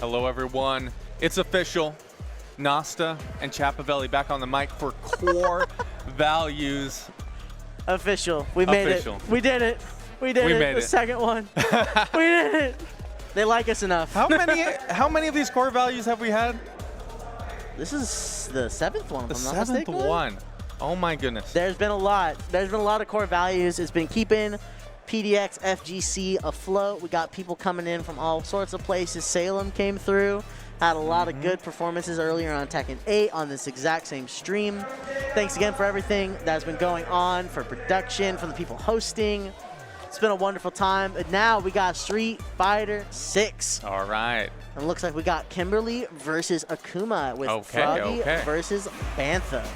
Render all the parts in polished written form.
Hello, everyone. It's official. Nasta and Chapavelli back on the mic for core values. Official. We made it. We did it. We did it. The second one. We did it. They like us enough. How many of these core values have we had? This is the 7th one. The 7th one. Oh my goodness. There's been a lot. There's been a lot of core values. It's been keeping PDX FGC afloat. We got people coming in from all sorts of places. Salem came through. Had a lot of good performances earlier on Tekken 8 on this exact same stream. Thanks again for everything that's been going on, for production, from the people hosting. It's been a wonderful time. And now we got Street Fighter 6. All right. And it looks like we got Kimberly versus Akuma with Froggy versus Bantha.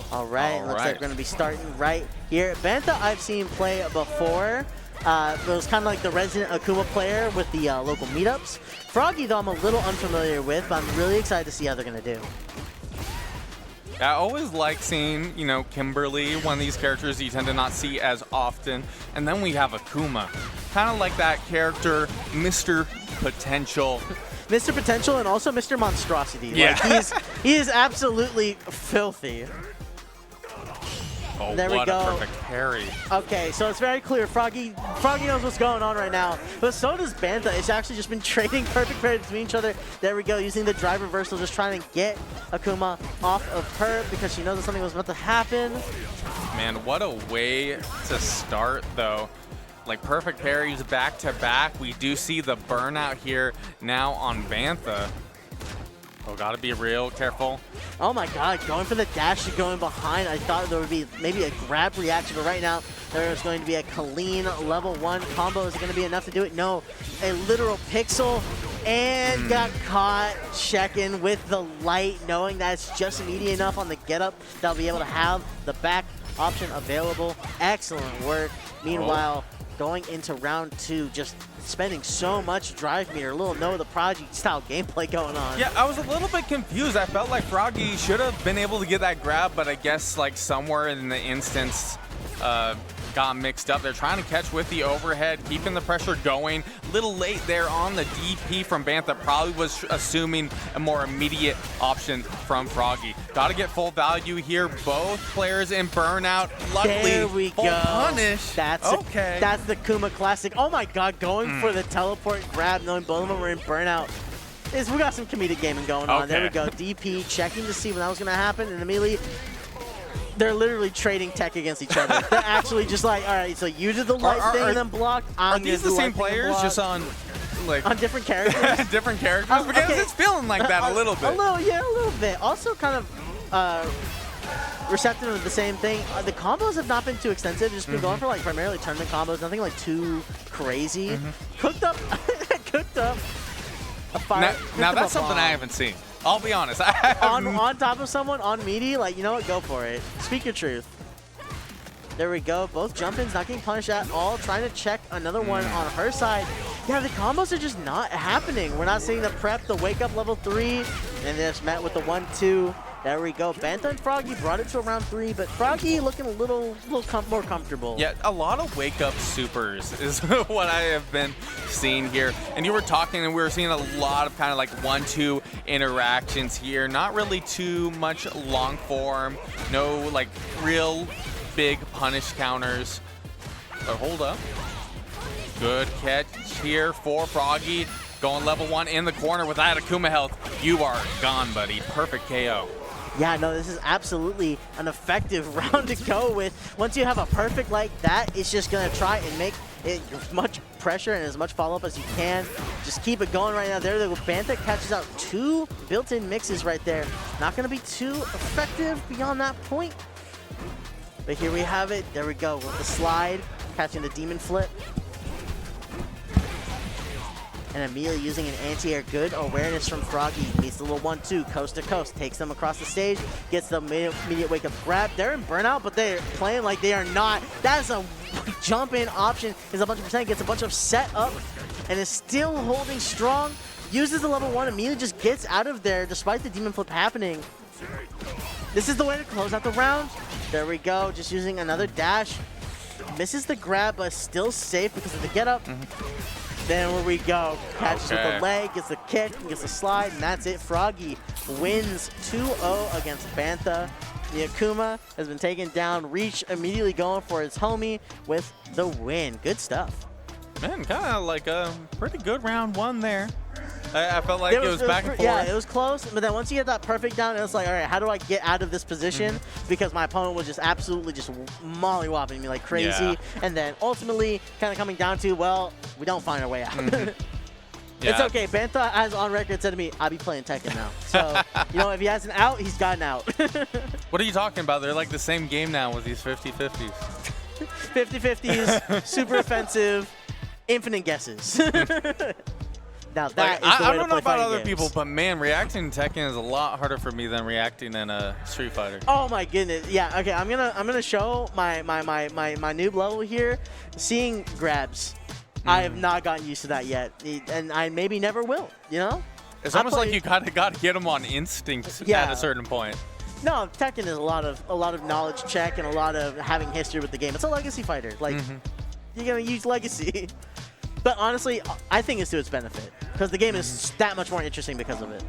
All right, looks like we're going to be starting right here. Bantha I've seen play before. It was kind of like the resident Akuma player with the local meetups. Froggy, though, I'm a little unfamiliar with, but I'm really excited to see how they're going to do. I always like seeing, you know, Kimberly, one of these characters you tend to not see as often. And then we have Akuma, kind of like that character, Mr. Potential. Mr. Potential and also Mr. Monstrosity. Yeah. Like, he is absolutely filthy. Oh, there we go. A perfect parry. Okay, so it's very clear. Froggy knows what's going on right now, but so does Bantha. It's actually just been trading perfect parries between each other. There we go, using the drive reversal, just trying to get Akuma off of her because she knows that something was about to happen. Man, what a way to start, though. Like, perfect parries back to back. We do see the burnout here now on Bantha. Oh, gotta be real careful. Oh my god, going for the dash and going behind. I thought there would be maybe a grab reaction, but right now there's going to be a clean level 1 combo. Is it going to be enough to do it? No. A literal pixel and got caught checking with the light, knowing that it's just immediate enough on the get up that I'll be able to have the back option available. Excellent work. Meanwhile, going into round 2, just spending so much drive meter, a little Noah the Prodigy style gameplay going on. Yeah, I was a little bit confused. I felt like Froggy should have been able to get that grab, but I guess like somewhere in the instance got mixed up. They're trying to catch with the overhead, keeping the pressure going. A little late there on the DP from Bantha. Probably was assuming a more immediate option from Froggy. Got to get full value here. Both players in burnout. Luckily, there we go. Punish. That's the Kuma classic. Oh my god, going for the teleport grab, knowing both of them were in burnout. We got some comedic gaming going on. There we go. DP checking to see when that was going to happen, and immediately they're literally trading tech against each other. They're actually just like, all right, so you did the light thing and then block. Are these the same players, just on like on different characters? Different characters? Because it's feeling like that a little bit. A little bit. Also kind of receptive of the same thing. The combos have not been too extensive. Just been going for like primarily tournament combos. Nothing like too crazy. Cooked up. A fire. Now that's something I haven't seen. I'll be honest. on top of someone, on meaty, like, you know what, go for it. Speak your truth. There we go. Both jump-ins not getting punished at all. Trying to check another one on her side. Yeah, the combos are just not happening. We're not seeing the prep, the wake-up level 3, and just met with the 1-2. There we go. Bantha and Froggy brought it to around 3, but Froggy looking a little more comfortable. Yeah, a lot of wake-up supers is what I have been seeing here. And you were talking, and we were seeing a lot of kind of like 1-2 interactions here. Not really too much long form. No like real big punish counters. But hold up. Good catch here for Froggy. Going level 1 in the corner with that Akuma health. You are gone, buddy. Perfect KO. Yeah, no, this is absolutely an effective round to go with. Once you have a perfect like that, it's just going to try and make it as much pressure and as much follow-up as you can. Just keep it going right now. There, the Bantha catches out 2 built-in mixes right there. Not going to be too effective beyond that point. But here we have it. There we go with the slide, catching the demon flip. And immediately using an anti-air. Good awareness from Froggy. Meets the little 1-2, coast to coast. Takes them across the stage. Gets the immediate wake-up grab. They're in burnout, but they're playing like they are not. That's a jump-in option. Is a bunch of percent. Gets a bunch of set up. And is still holding strong. Uses the level 1. Immediately just gets out of there despite the demon flip happening. This is the way to close out the round. There we go, just using another dash. Misses the grab, but still safe because of the get up. Then where we go, catches with the leg, gets the kick, gets the slide, and that's it. Froggy wins 2-0 against Bantha. The Akuma has been taken down. Reach immediately going for his homie with the win. Good stuff. Man, kind of like a pretty good round one there. I felt like it was back and forth. Yeah, it was close, but then once you get that perfect down, it was like, all right, how do I get out of this position? Because my opponent was just absolutely just mollywopping me like crazy. Yeah. And then ultimately kind of coming down to, well, we don't find our way out. Yeah. It's okay. Bantha has on record said to me, I'll be playing Tekken now. So, you know, if he has an out, he's got an out. What are you talking about? They're like the same game now with these 50-50s. 50-50s, super offensive, infinite guesses. Now that is the way I don't know about other games. people, but man, reacting to Tekken is a lot harder for me than reacting in a Street Fighter. Oh my goodness! Yeah. Okay. I'm gonna show my noob level here. Seeing grabs, I have not gotten used to that yet, and I maybe never will. You know? It's almost like you gotta get them on instinct at a certain point. No, Tekken is a lot of knowledge check and a lot of having history with the game. It's a legacy fighter. Like you're gonna use legacy. But honestly, I think it's to its benefit because the game is that much more interesting because of it.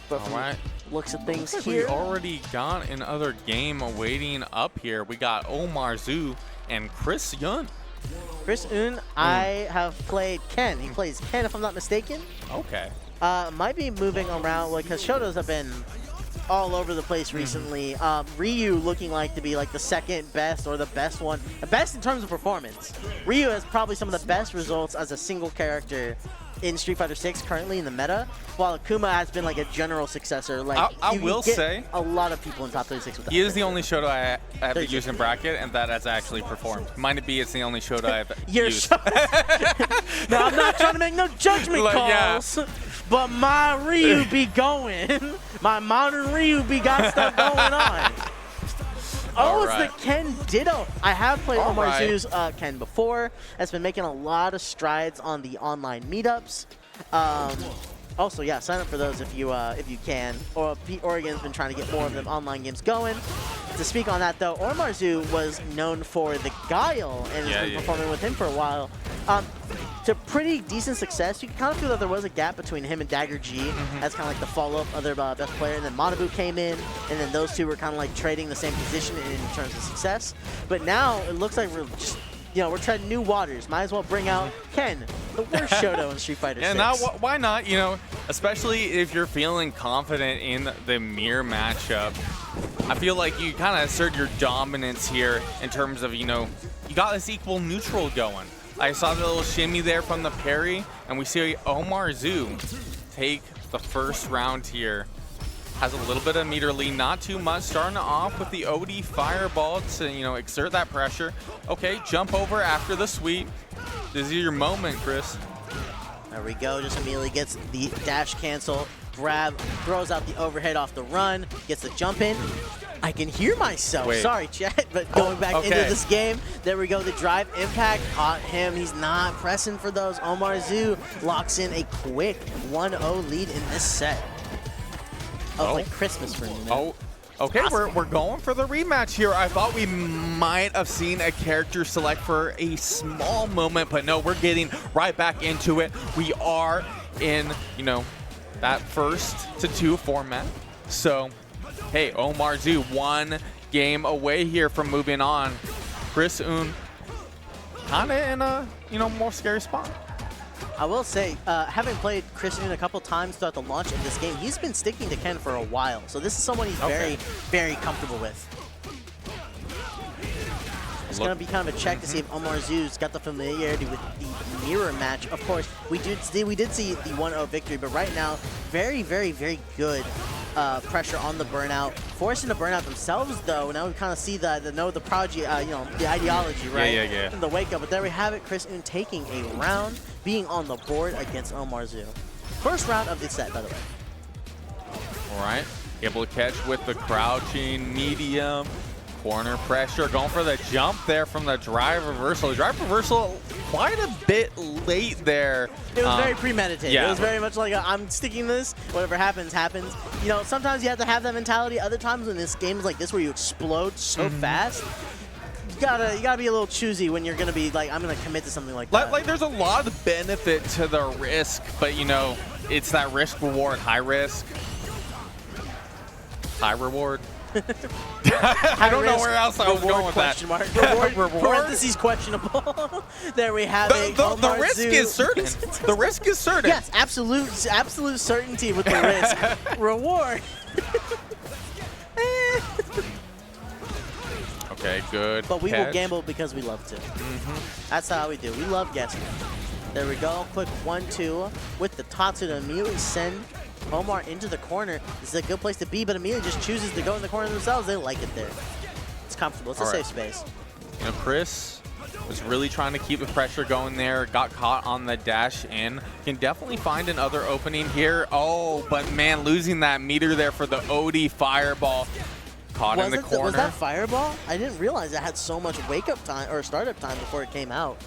But from looks at things like here, we already got another game waiting up here. We got OmarZu and Chris Yun. Chris Yun, I have played Ken. He plays Ken, if I'm not mistaken. Okay. Might be moving around because Shotos have been all over the place recently. Ryu looking like to be like the second best or the best one. The best in terms of performance. Ryu has probably some of the best results as a single character in Street Fighter 6 currently in the meta, while Akuma has been like a general successor. Like I will say, a lot of people in top 36 with that. He is the only Shoto I have used in bracket, and that has actually performed. Might be it's the only Shoto I've used. Now I'm not trying to make no judgment calls. Yeah. But my Ryu be going. My modern Ryu be got stuff going on. Oh, it's the Ken Ditto. I have played OmarZu's Ken before. Has been making a lot of strides on the online meetups. Also, yeah, sign up for those if you can. Or Oregon's been trying to get more of them online games going. To speak on that though, OmarZu was known for the Guile and has been performing with him for a while. To pretty decent success. You can kind of feel that there was a gap between him and Dagger G as kind of like the follow-up other best player. And then Manabu came in, and then those two were kind of like trading the same position in terms of success. But now it looks like we're just, you know, we're treading new waters. Might as well bring out Ken, the worst Shoto in Street Fighter 6. Yeah, why not? You know, especially if you're feeling confident in the mirror matchup. I feel like you kind of assert your dominance here in terms of, you know, you got this equal neutral going. I saw the little shimmy there from the parry, and we see OmarZu take the first round here. Has a little bit of meter lead, not too much. Starting off with the OD fireball to, you know, exert that pressure. Okay, jump over after the sweep. This is your moment, Chris. There we go. Just immediately gets the dash cancel. Grab, throws out the overhead off the run, gets the jump in. I can hear myself. Wait. Sorry, chat, but going back into this game, there we go. The drive impact caught him. He's not pressing for those. OmarZu locks in a quick 1-0 lead in this set. Oh, like Christmas for me, man. Oh, okay, awesome. we're going for the rematch here. I thought we might have seen a character select for a small moment, but no, we're getting right back into it. We are in, you know, that 1-2 format. So, hey, OmarZu 1 game away here from moving on. Chris Yun kind of in a, you know, more scary spot. I will say, having played Chris Yun a couple times throughout the launch of this game, he's been sticking to Ken for a while. So this is someone he's very, very comfortable with. It's going to be kind of a check to see if OmarZu's got the familiarity with the mirror match. Of course, we did see the 1-0 victory, but right now, very, very, very good pressure on the burnout. Forcing the burnout themselves, though. Now we kind of see the prodigy, you know, the ideology, right? Yeah. In the wake up. But there we have it. Chris Yun taking a round, being on the board against OmarZu. First round of the set, by the way. All right. Able to catch with the crouching medium. Corner pressure, going for the jump there from the drive reversal. The drive reversal quite a bit late there. It was very premeditated. Yeah. It was very much like I'm sticking this. Whatever happens, happens. You know, sometimes you have to have that mentality. Other times in this game is like this where you explode so fast, you gotta be a little choosy when you're gonna be like, I'm gonna commit to something like that. Like there's a lot of benefit to the risk, but you know, it's that risk reward, high risk, high reward. I don't know where else I was going with that. Reward, parentheses questionable. There we have it. The risk is certain. The risk is certain. Yes, absolute certainty with the risk. Reward. Okay, good. But we catch. will gamble because we love to. That's how we do. We love guessing. There we go. Quick 1-2 with the Tatsu to immediately send Omar into the corner. This is a good place to be, but immediately just chooses to go in the corner themselves. They like it there. It's comfortable. It's a safe space. You know, Chris was really trying to keep the pressure going there. Got caught on the dash in. Can definitely find another opening here. Oh, but man, losing that meter there for the OD fireball. Caught in the corner. Was that fireball? I didn't realize it had so much wake-up time or startup time before it came out.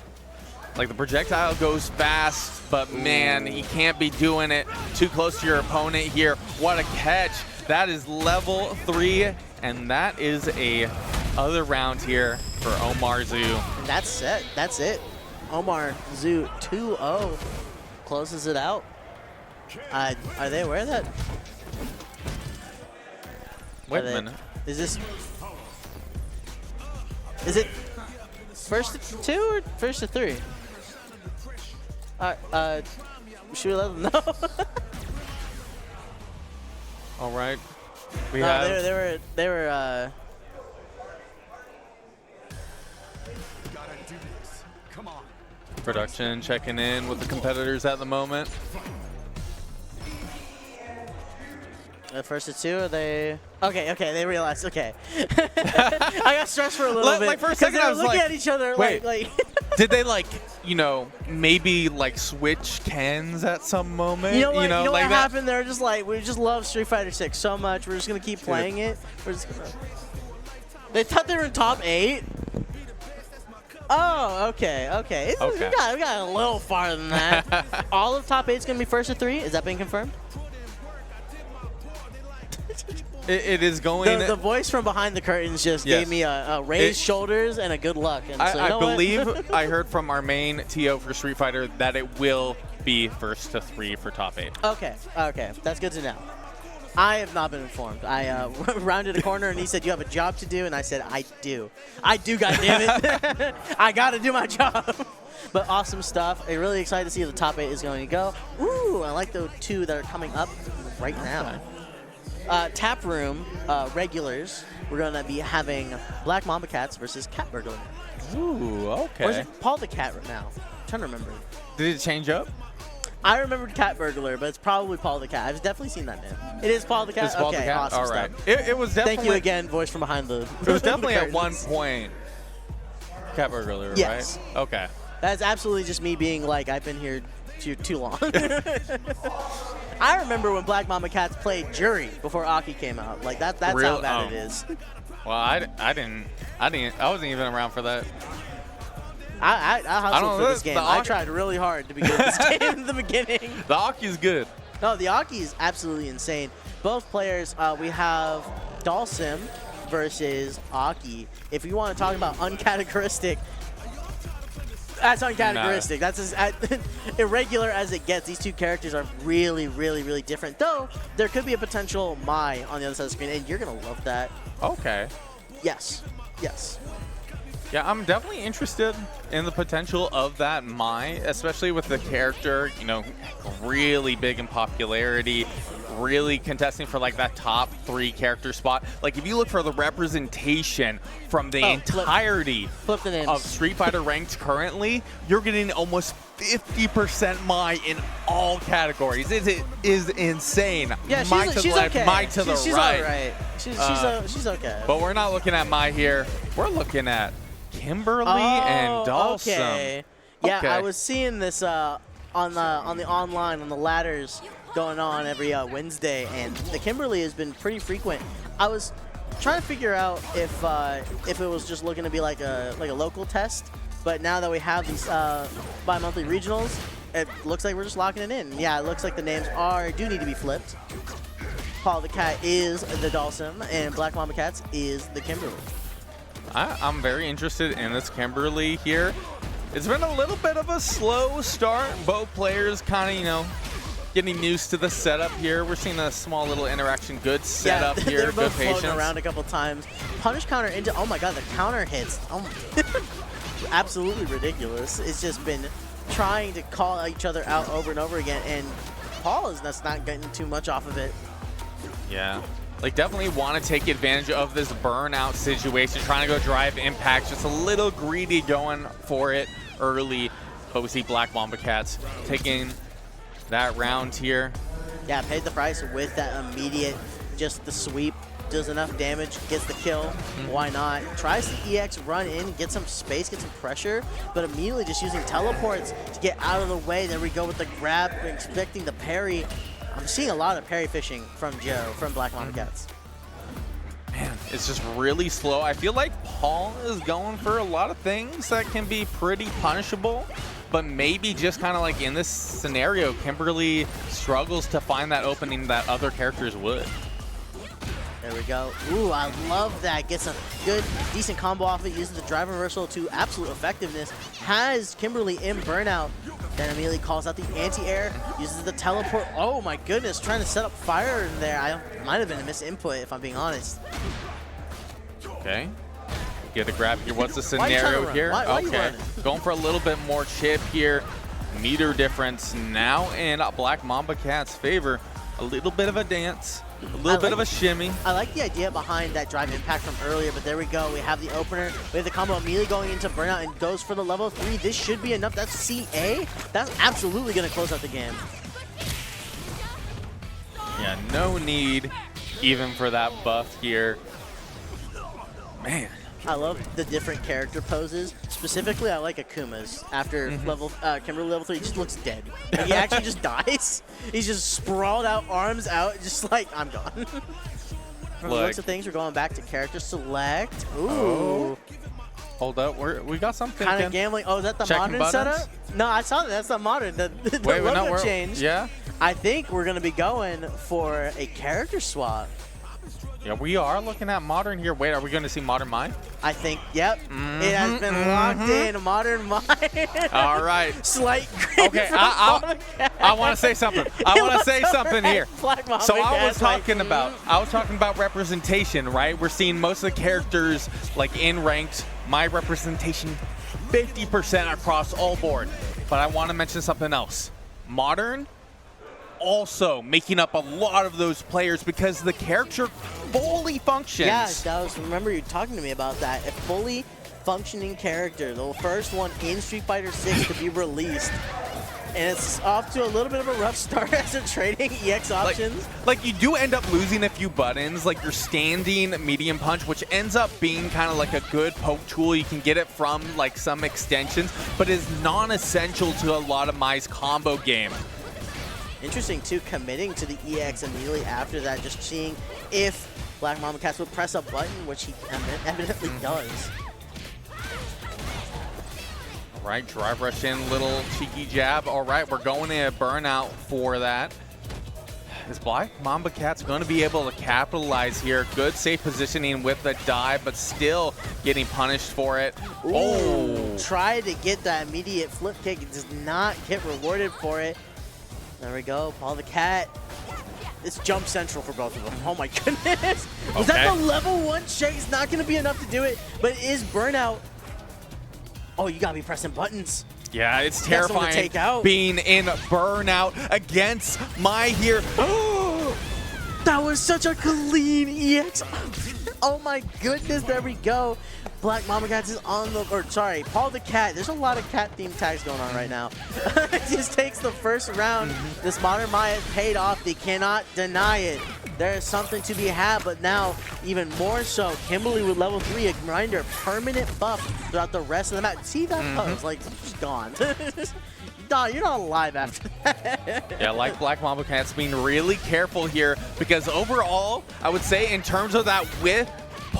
Like the projectile goes fast, but man, he can't be doing it too close to your opponent here. What a catch. That is level 3, and that is a other round here for OmarZu. And that's it. That's it. OmarZu 2-0 closes it out. Are they aware of that? Wait a minute. Is it first to 2 or first to 3? Should we let them know? All right. They were production checking in with the competitors at the moment. First to 2, are they? Okay, they realized. Okay, I got stressed for a little bit. Like for a second, I was looking like, at each other. wait, like did they like, you know, maybe like switch Kens at some moment? You know what like happened? They're just like, we just love Street Fighter 6 so much. We're just gonna keep playing it. We're just gonna. They thought they were in top 8. Oh, okay. We got a little farther than that. All of top 8 is gonna be first to 3. Is that being confirmed? It is going. The voice from behind the curtains just gave me a raised shoulders and a good luck. And so, I believe I heard from our main TO for Street Fighter that it will be first to 3 for top 8. Okay, that's good to know. I have not been informed. I rounded a corner and he said, "You have a job to do," and I said, "I do, goddammit, I gotta do my job." But awesome stuff. I'm really excited to see how the top 8 is going to go. Ooh, I like the 2 that are coming up right now. Tap room regulars. We're going to be having Blackmambacats versus Cat Burglar. Ooh, okay. Or is it Paul the Cat right now? I'm trying to remember. Did it change up? I remembered Cat Burglar, but it's probably Paul the Cat. I've definitely seen that name. It is Paul the Cat? It's Paul the Cat? Awesome all right. stuff. It was definitely... Thank you again, voice from behind the It was definitely at one point Cat Burglar, yes. right? Okay. That's absolutely just me being like, I've been here too long. I remember when Blackmambacats played Jury before Aki came out. Like that's how bad it is. Well, I wasn't even around for that. I hustled for this game. I tried really hard to be good at this game in the beginning. The Aki's good. No, the Aki is absolutely insane. Both players, we have Dhalsim versus Aki. If you want to talk about uncharacteristic, that's uncharacteristic. Nah. That's as irregular as it gets. These two characters are really, really, really different. Though, there could be a potential Mai on the other side of the screen, and you're going to love that. Okay. Yes. Yeah, I'm definitely interested in the potential of that Mai, especially with the character, you know, really big in popularity, really contesting for like that top 3 character spot. Like if you look for the representation from the entirety of Street Fighter ranked currently, you're getting almost 50% Mai in all categories. It is insane. Yeah, Mai to the left, okay. Mai to the she's right. All right. She's okay. But we're not looking at Mai here. We're looking at Kimberly and Dhalsim. Okay. Yeah, I was seeing this on the online, on the ladders going on every Wednesday, and the Kimberly has been pretty frequent. I was trying to figure out if it was just looking to be like a local test, but now that we have these bi-monthly regionals, it looks like we're just locking it in. Yeah, it looks like the names do need to be flipped. Paul the Cat is the Dhalsim, and Blackmambacats is the Kimberly. I'm very interested in this Kimberly here. It's been a little bit of a slow start. Both players kind of, you know, getting used to the setup here. We're seeing a small little interaction. Good setup here. They're both good patience. floating around a couple times. Punish counter into, oh my god, the counter hits. Oh absolutely ridiculous. It's just been trying to call each other out over and over again, and Paul is just not getting too much off of it. Yeah. Like, definitely want to take advantage of this burnout situation, trying to go drive impact, just a little greedy going for it early. But we see Blackmambacats taking that round here. Yeah, paid the price with that immediate, just the sweep. Does enough damage, gets the kill. Why not? Tries to EX run in, get some space, get some pressure, but immediately just using teleports to get out of the way. There we go with the grab, expecting the parry. I'm seeing a lot of parry fishing from Joe, from Blackmambacats. Man, it's just really slow. I feel like Paul is going for a lot of things that can be pretty punishable, but maybe just kind of like in this scenario, Kimberly struggles to find that opening that other characters would. There we go. Ooh, I love that. Gets a good, decent combo off it. Uses the drive reversal to absolute effectiveness. Has Kimberly in burnout. Then immediately calls out the anti-air. Uses the teleport. Oh my goodness, trying to set up fire in there. I might have been a misinput if I'm being honest. Okay. Get a grab here. What's the scenario here? Why okay. Going for a little bit more chip here. Meter difference now in Blackmambacats' favor. A little bit of a dance. A little bit of a shimmy. I like the idea behind that drive impact from earlier, but there we go. We have the opener. We have the combo immediately going into burnout and goes for the level 3. This should be enough. That's CA. That's absolutely going to close out the game. Yeah, no need even for that buff here. Man. I love the different character poses. Specifically, I like Akuma's. After Kimberly level 3, he just looks dead. Like, he actually just dies. He's just sprawled out, arms out, just like, I'm gone. From the looks of things, we're going back to character select. Ooh. Oh. Hold up, we got something. Kind of gambling. Oh, is that the Checking modern buttons? setup? No, I saw that. That's the modern. The Wait, logo changed. Yeah? I think we're going to be going for a character swap. Yeah, we are looking at modern here. Wait, are we going to see modern mind? I think, yep. It has been locked in. Modern mind. All right. Slight okay, I want to say something. I want to say something here. So I was talking about representation, right? We're seeing most of the characters like in ranked. My representation 50% across all board. But I want to mention something else. Modern also making up a lot of those players because the character fully functions. Yeah, remember you talking to me about that. A fully functioning character, the first one in Street Fighter 6 to be released. And it's off to a little bit of a rough start as they're trading EX options. Like you do end up losing a few buttons, like your standing medium punch, which ends up being kind of like a good poke tool. You can get it from like some extensions, but is non-essential to a lot of Mai's combo game. Interesting, too, committing to the EX immediately after that, just seeing if Blackmambacats would press a button, which he evidently does. All right, drive rush in, little cheeky jab. All right, we're going to burnout for that. Is Blackmambacats going to be able to capitalize here? Good safe positioning with the dive, but still getting punished for it. Ooh, oh! Tried to get that immediate flip kick, it does not get rewarded for it. There we go, Paul the Cat. It's jump central for both of them. Oh my goodness. Was that the level 1 check? It's not going to be enough to do it, but it is burnout. Oh, you got to be pressing buttons. Yeah, it's terrifying being in burnout against Mai here. That was such a clean EX. Oh my goodness, there we go. Blackmambacats is on the, Paul the Cat. There's a lot of cat-themed tags going on right now. Just takes the first round. This modern Maya paid off. They cannot deny it. There is something to be had, but now even more so. Kimberly with level 3, a grinder, permanent buff throughout the rest of the match. See that pose? Like, she's gone. You're not alive after that. Yeah, like Blackmambacats being really careful here because overall, I would say in terms of that width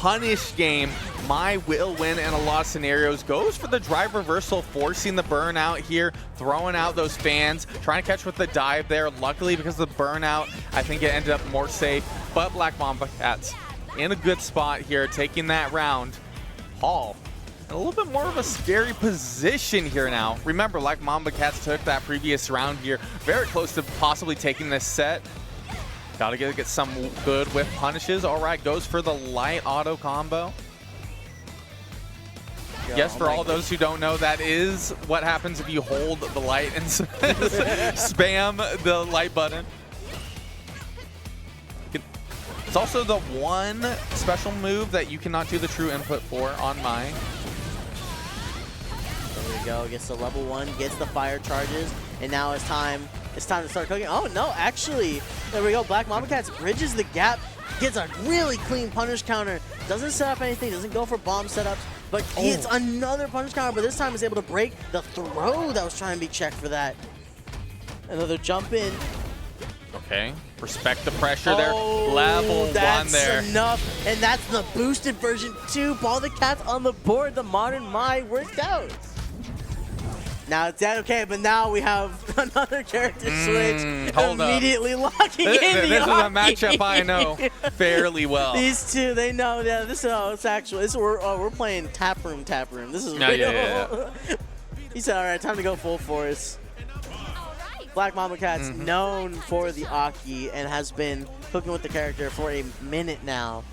punish game. My will win in a lot of scenarios. Goes for the drive reversal, forcing the burnout here, throwing out those fans, trying to catch with the dive there. Luckily, because of the burnout, I think it ended up more safe. But Blackmambacats in a good spot here, taking that round. Paul, in a little bit more of a scary position here now. Remember, Blackmambacats took that previous round here, very close to possibly taking this set. Gotta get some good with punishes. All right, goes for the light auto combo. Yes, for all those who don't know, that is what happens if you hold the light and spam the light button. It's also the one special move that you cannot do the true input for on my. There we go, gets the level 1, gets the fire charges, and now it's time to start cooking. Oh no, actually, there we go, Blackmambacats bridges the gap, gets a really clean punish counter, doesn't set up anything, doesn't go for bomb setups, but gets another punish counter, but this time is able to break the throw that was trying to be checked for that. Another jump in. Okay, respect the pressure there. Level 1 there. That's enough, and that's the boosted version 2. Bantha on the board, the modern Mai worked out. Now it's dead, okay, but now we have another character switch. Immediately locking in the This is a hockey. matchup I know fairly well. These two, they know. Yeah, this is it's actual. This is we're playing tap room. This is real. Yeah. He said, "All right, time to go full force." Blackmambacats known for the Aki and has been cooking with the character for a minute now.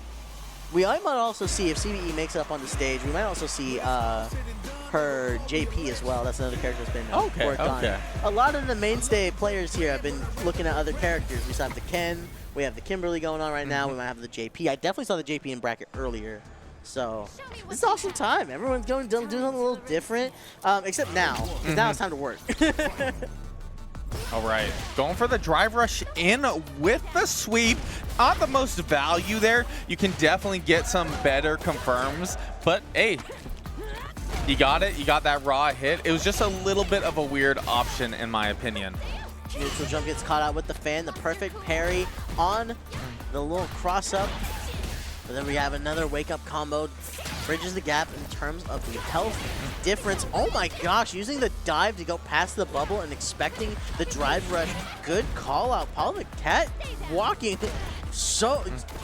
We might also see, if CBE makes it up on the stage, we might also see her JP as well. That's another character that's been worked on. A lot of the mainstay players here have been looking at other characters. We have the Ken, we have the Kimberly going on right now, we might have the JP. I definitely saw the JP in bracket earlier. So, this is awesome time. Everyone's doing something a little different, except now, because now it's time to work. All right, going for the drive rush in with the sweep. Not the most value there. You can definitely get some better confirms, but hey, you got it. You got that raw hit. It was just a little bit of a weird option in my opinion. Neutral jump gets caught out with the fan. The perfect parry on the little cross up. But then we have another wake up combo. Bridges the gap in terms of the health difference. Oh my gosh, using the dive to go past the bubble and expecting the drive rush. Good call out. Paul the Cat walking so,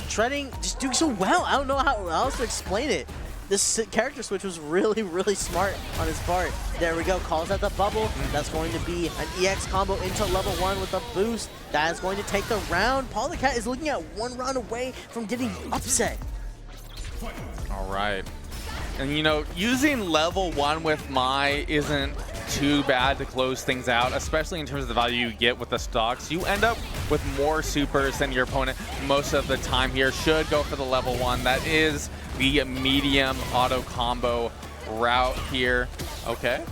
treading, just doing so well. I don't know how else to explain it. This character switch was really, really smart on his part. There we go, calls out the bubble. That's going to be an EX combo into level 1 with a boost. That is going to take the round. Paul the Cat is looking at 1 round away from getting upset. All right. And you know, using level 1 with Mai isn't too bad to close things out, especially in terms of the value you get with the stocks. You end up with more supers than your opponent most of the time here. Should go for the level 1. That is the medium auto combo route here. Okay.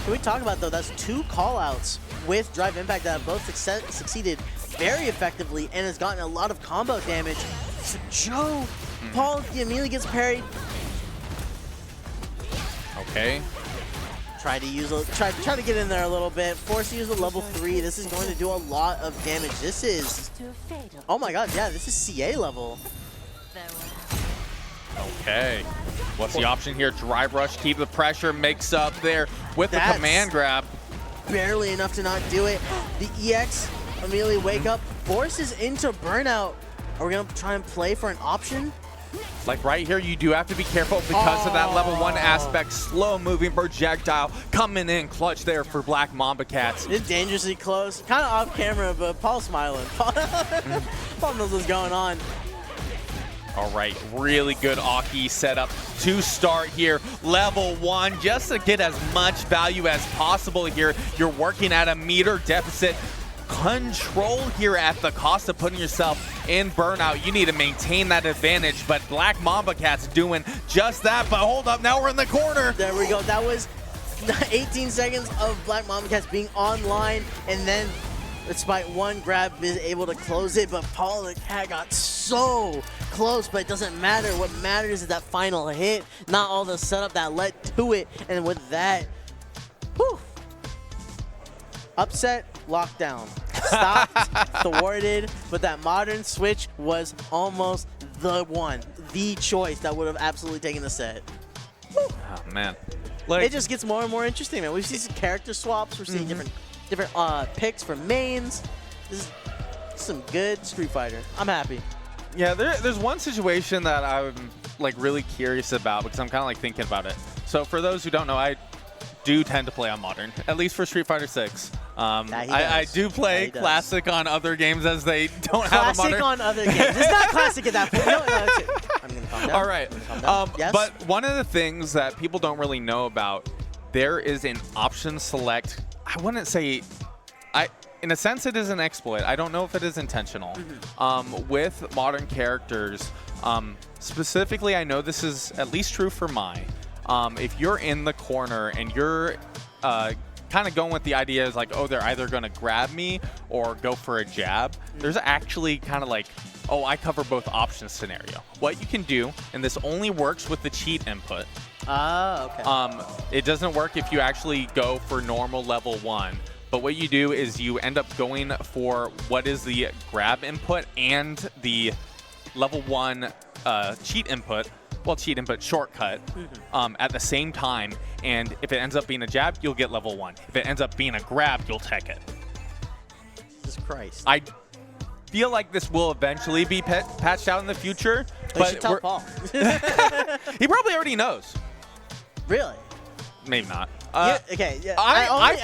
Can we talk about, though, that's 2 callouts with Drive Impact that have both succeeded very effectively and has gotten a lot of combo damage. So Joe, Paul immediately gets parried. Okay. Try to get in there a little bit. Force to use the level 3. This is going to do a lot of damage. This is, oh my god, yeah, this is CA level. Okay. What's the option here? Drive rush, keep the pressure, makes up there with the command grab. Barely enough to not do it. The EX immediately wake up, forces into burnout. Are we gonna try and play for an option? Like right here, you do have to be careful because of that level 1 aspect. Slow moving projectile coming in clutch there for Blackmambacats. It's dangerously close. Kind of off camera, but Paul's smiling. Paul knows what's going on. All right, really good Aki setup to start here. Level 1, just to get as much value as possible here. You're working at a meter deficit. Control here at the cost of putting yourself in burnout. You need to maintain that advantage, but Blackmambacats doing just that. But hold up, now we're in the corner. There we go. That was 18 seconds of Blackmambacats being online, and then despite 1 grab is able to close it, but Paul the Cat got so close, but it doesn't matter. What matters is that final hit, not all the setup that led to it. And with that, whew, upset, lockdown. stopped, thwarted, but that modern switch was almost the choice that would have absolutely taken the set. Oh, man. Like, It just gets more and more interesting, man. We've seen some character swaps. We're seeing different picks for mains. This is some good Street Fighter. I'm happy. yeah, there's one situation that I'm like really curious about because I'm kind of like thinking about it. So for those who don't know, I do tend to play on Modern, at least for Street Fighter 6. I do play Classic on other games as they don't have a Modern. Classic on other games. It's not Classic at that point. No, that's it. I'm going to calm down. All right. Yes? But one of the things that people don't really know about, there is an option select. I wouldn't say, in a sense, it is an exploit. I don't know if it is intentional. With modern characters, specifically, I know this is at least true for Mai. If you're in the corner and you're kind of going with the idea is like, oh, they're either going to grab me or go for a jab, there's actually kind of like, oh, I cover both options scenario. What you can do, and this only works with the cheat input. Okay. It doesn't work if you actually go for normal level 1. But what you do is you end up going for what is the grab input and the level 1 cheat input. Well, cheat input shortcut at the same time. And if it ends up being a jab, you'll get level 1. If it ends up being a grab, you'll tech it. Jesus Christ. I feel like this will eventually be patched out in the future. But should tell Paul. He probably already knows. Really? Maybe not. Okay. Yeah. I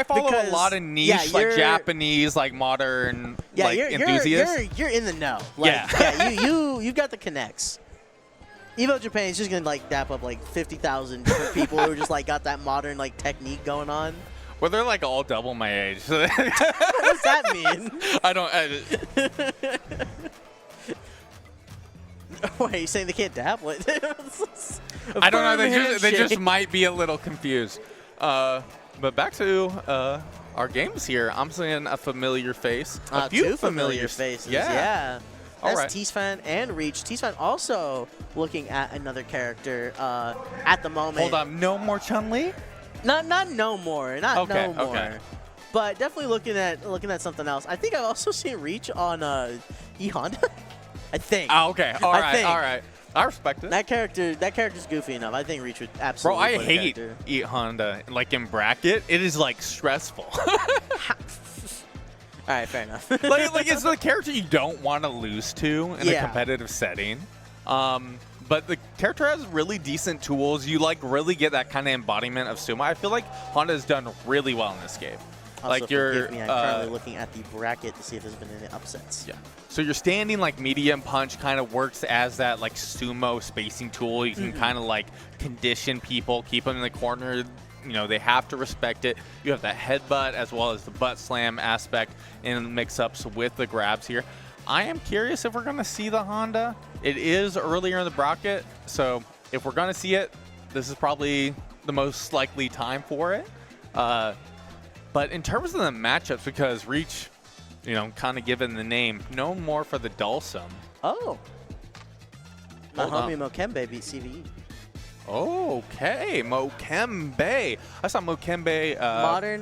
follow because, a lot of niche, like Japanese, like modern, like enthusiasts. You're in the know. You've got the connects. Evo Japan is just gonna like dap up like 50,000 different people who are just like got that modern like technique going on. Well, they're like all double my age. What does that mean? I don't. Wait, are you saying they can't dap? What? I don't know. They just might be a little confused. But back to our games here. I'm seeing a familiar face. A few two familiar faces. Yeah. That's right. TSPhan and Reach. TSPhan also looking at another character at the moment. Hold on. No more Chun-Li? Not no more. Not no more. Okay. But definitely looking at something else. I think I've also seen Reach on E-Honda. I think. Oh, okay. All right. I respect it. That character's goofy enough. I think Reach would absolutely. Bro, I hate E-Honda. Like in bracket, it is like stressful. All right, fair enough. like it's the character you don't want to lose to in a competitive setting. But the character has really decent tools. You like really get that kind of embodiment of sumo. I feel like Honda has done really well in this game. Also, like forgive me, I'm currently looking at the bracket to see if there's been any upsets. Yeah. So your standing like medium punch kind of works as that like sumo spacing tool. You can kind of like condition people, keep them in the corner. You know, they have to respect it. You have that headbutt as well as the butt slam aspect in mix-ups with the grabs here. I am curious if we're going to see the Honda. It is earlier in the bracket, so if we're going to see it, this is probably the most likely time for it. But in terms of the matchups, because Reach, you know, kind of given the name, no more for the Dhalsim. Oh. My homie Mokembe beat CVE. Okay, Mokembe. I saw Mokembe. Modern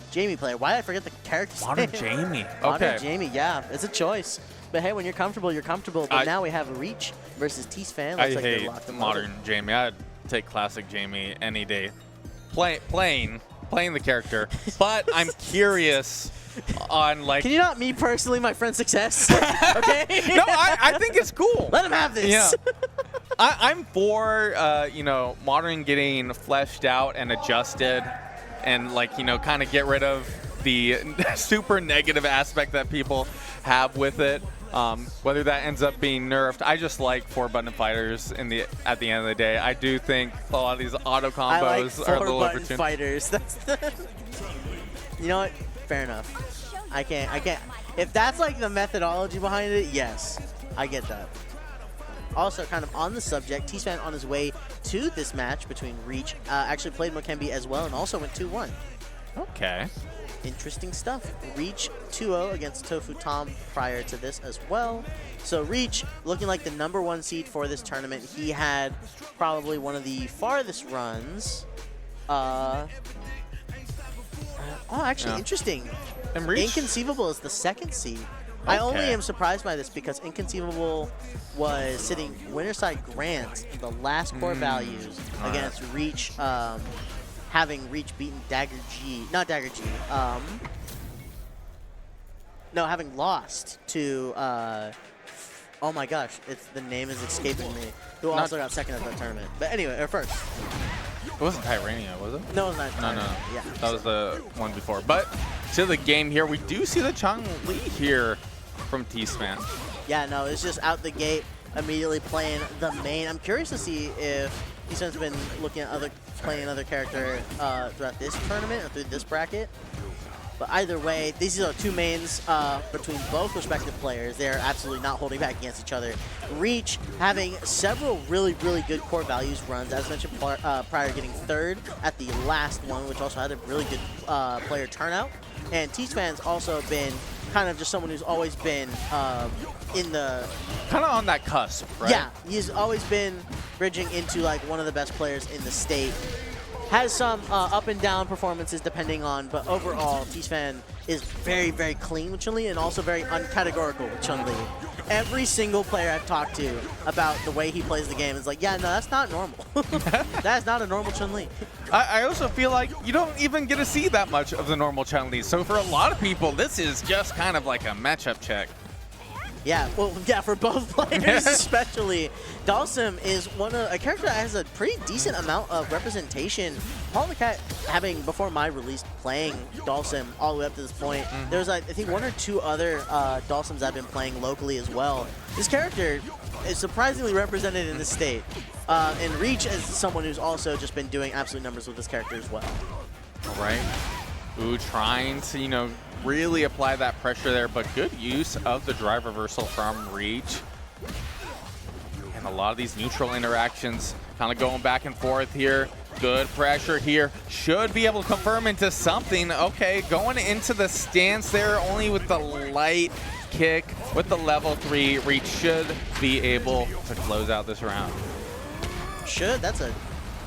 Jamie player. Why did I forget the character's Modern name? Jamie. Modern Okay. Jamie, yeah. It's a choice. But hey, when you're comfortable, you're comfortable. But now we have Reach versus TSPhan. I hate Modern Jamie. I'd take Classic Jamie any day. Playing the character. But I'm curious on like... Can you not me personally, my friend Success? Okay? No, I think it's cool. Let him have this. Yeah. I'm for, you know, Modern getting fleshed out and adjusted and, like, you know, kind of get rid of the super negative aspect that people have with it. Whether that ends up being nerfed, I just like 4-button fighters at the end of the day. I do think a lot of these auto combos are a little overtuned. 4-button fighters. That's you know what? Fair enough. I can't. If that's like the methodology behind it, yes, I get that. Also, kind of on the subject, TSPhan on his way to this match between Reach actually played Mokembe as well and also went 2-1. Okay. Interesting stuff. Reach 2-0 against Tofu Tom prior to this as well. So Reach looking like the #1 seed for this tournament. He had probably one of the farthest runs. Oh, actually, interesting. And Reach? Inconceivable is the 2nd seed. I only am surprised by this because Inconceivable was sitting winner-side Grants in the last core values against Reach, having Reach beaten Dagger G, not Dagger G, no, having lost to, oh my gosh, the name is escaping me, who also got 2nd at that tournament. But anyway, or 1st. It wasn't Tyrania, was it? No, it was not. No. Yeah. That was the one before. But to the game here, we do see the Chun-Li here from TSPhan. Yeah, no, it's just out the gate, immediately playing the main. I'm curious to see if TSPhan's been looking at playing another character throughout this tournament or through this bracket. But either way, these are 2 mains between both respective players. They're absolutely not holding back against each other. Reach having several really, really good core values runs, as mentioned prior, getting 3rd at the last one, which also had a really good player turnout. And TSPhan's also been kind of just someone who's always been in the... Kind of on that cusp, right? Yeah, he's always been bridging into like one of the best players in the state. Has some up and down performances depending on, but overall, TSPhan is very, very clean with Chun-Li and also very uncategorical with Chun-Li. Every single player I've talked to about the way he plays the game is like, yeah, no, that's not normal. That's not a normal Chun-Li. I also feel like you don't even get to see that much of the normal Chun-Li. So for a lot of people, this is just kind of like a matchup check. Yeah, well, yeah, for both players especially. Dhalsim is a character that has a pretty decent amount of representation. Cat having, before my release, playing Dhalsim all the way up to this point. There's, I think, 1 or 2 other Dhalsims I've been playing locally as well. This character is surprisingly represented in the state. And Reach is someone who's also just been doing absolute numbers with this character as well. All right. Ooh, trying to, really apply that pressure there, but good use of the drive reversal from Reach. And a lot of these neutral interactions kind of going back and forth here. Good pressure here. Should be able to confirm into something. Okay, going into the stance there, only with the light kick. With the level 3, Reach should be able to close out this round. Should? That's a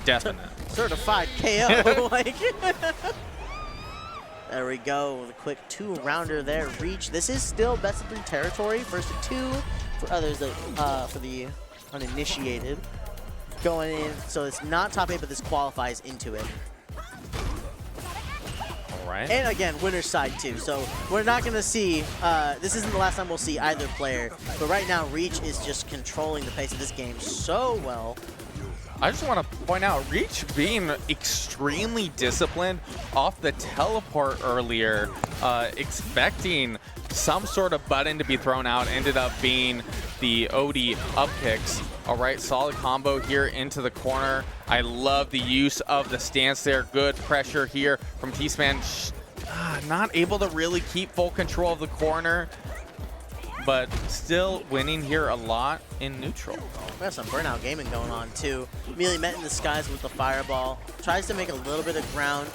definite certified KO. There we go, the quick 2-rounder there. Reach. This is still best of 3 territory. First to 2 for others that for the uninitiated. Going in, so it's not top 8, but this qualifies into it. All right. And again, winner's side too. So we're not gonna see. This isn't the last time we'll see either player. But right now, Reach is just controlling the pace of this game so well. I just want to point out, Reach being extremely disciplined off the teleport earlier, expecting some sort of button to be thrown out, ended up being the OD up kicks. All right, solid combo here into the corner. I love the use of the stance there. Good pressure here from TSPhan. Not able to really keep full control of the corner, but still winning here a lot in neutral. We have some burnout gaming going on too. Immediately met in the skies with the fireball. Tries to make a little bit of ground.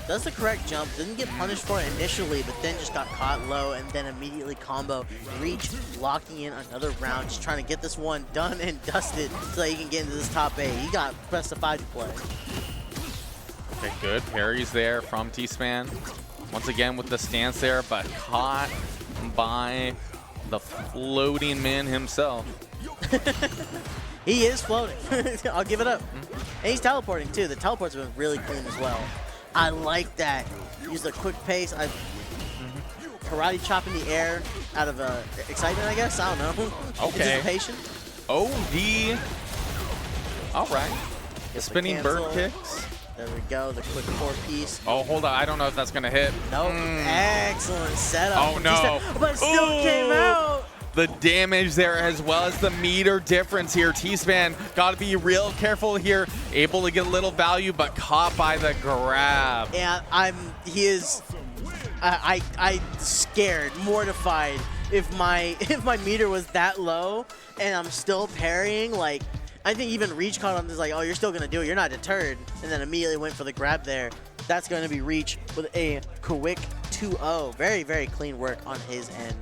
Does the correct jump. Didn't get punished for it initially, but then just got caught low and then immediately combo. Reach locking in another round. Just trying to get this one done and dusted so that he can get into this top 8. He got best of 5 to play. Okay, good parries there from TSPhan. Once again with the stance there, but caught by the floating man himself. He is floating. I'll give it up. And he's teleporting too. The teleports have been really clean as well. I like that. Use the quick pace. Karate chop in the air out of excitement, I guess. I don't know. Okay. Anticipation. OD. All right. Spinning bird kicks. There we go. The quick 4-piece. Oh, hold on. I don't know if that's going to hit. Nope. Excellent setup. Oh, no. But still came out. The damage there as well as the meter difference here. TSPhan got to be real careful here. Able to get a little value, but caught by the grab. Yeah, he is, I scared, mortified if my meter was that low and I'm still parrying. Like, I think even Reach caught on this like, oh, you're still going to do it. You're not deterred. And then immediately went for the grab there. That's going to be Reach with a quick 2-0. Very, very clean work on his end.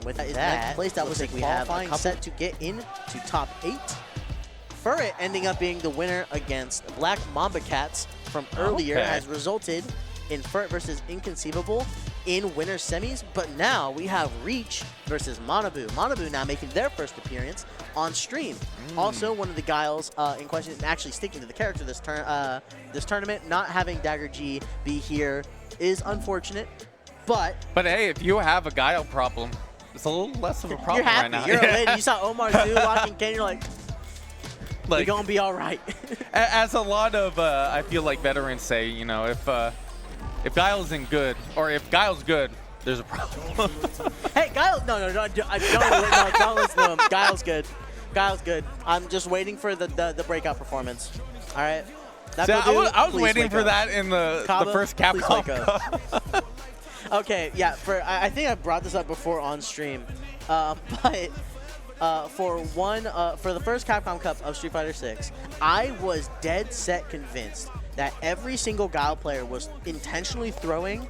With that next place, that was a qualifying set to get into top 8 Furret ending up being the winner against Blackmambacats from earlier has resulted in Furret versus Inconceivable in winner semis, but now we have Reach versus Manabu. Manabu now making their first appearance on stream. Also, one of the Guiles in question, and actually sticking to the character this tournament, not having Dagger G be here is unfortunate, but hey, if you have a Guile problem, it's a little less of a problem you're happy. right now. You're elated. You saw OmarZu locking Ken, you're like, you're gonna be all right. As a lot of, I feel like veterans say, you know, if Guile isn't good, or if Guile's good, there's a problem. Hey, Guile, no, don't listen to him. Guile's good. Guile's good. I'm just waiting for the breakout performance. All right. See, I was waiting for that in the first Capcom Cup. Okay, yeah. I think I brought this up before on stream, but for the first Capcom Cup of Street Fighter 6, I was dead set convinced that every single Guile player was intentionally throwing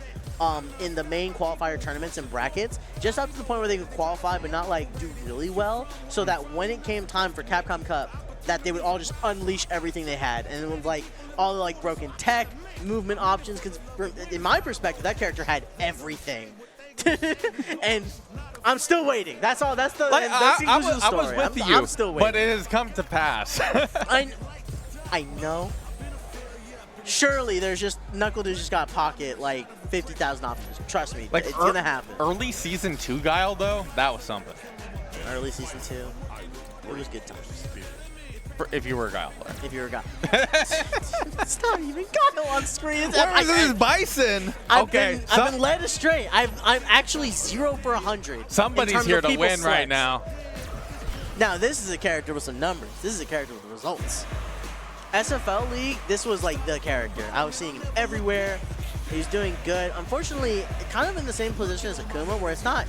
in the main qualifier tournaments and brackets, just up to the point where they could qualify but not like do really well, so that when it came time for Capcom Cup, that they would all just unleash everything they had, and it was like all the like broken tech, movement options, because in my perspective, that character had everything. And I'm still waiting. That's all. That's the. Like, that's the conclusion of the I story. was with you, I'm still waiting. but it has come to pass. I know. Surely there's just Knuckle Dude's just got a pocket like 50,000 options. Trust me, like it's gonna happen. Early season 2 Guile though, that was something. Early season 2, it was good times. If you were a Guile player. If you were a Guile. It's not even Guile on screen. This is Bison. I've been led astray. I'm actually 0 for 100. Somebody's here to win right now. Now this is a character with some numbers. This is a character with results. SFL League, this was like the character. I was seeing him everywhere. He's doing good. Unfortunately, kind of in the same position as Akuma, where it's not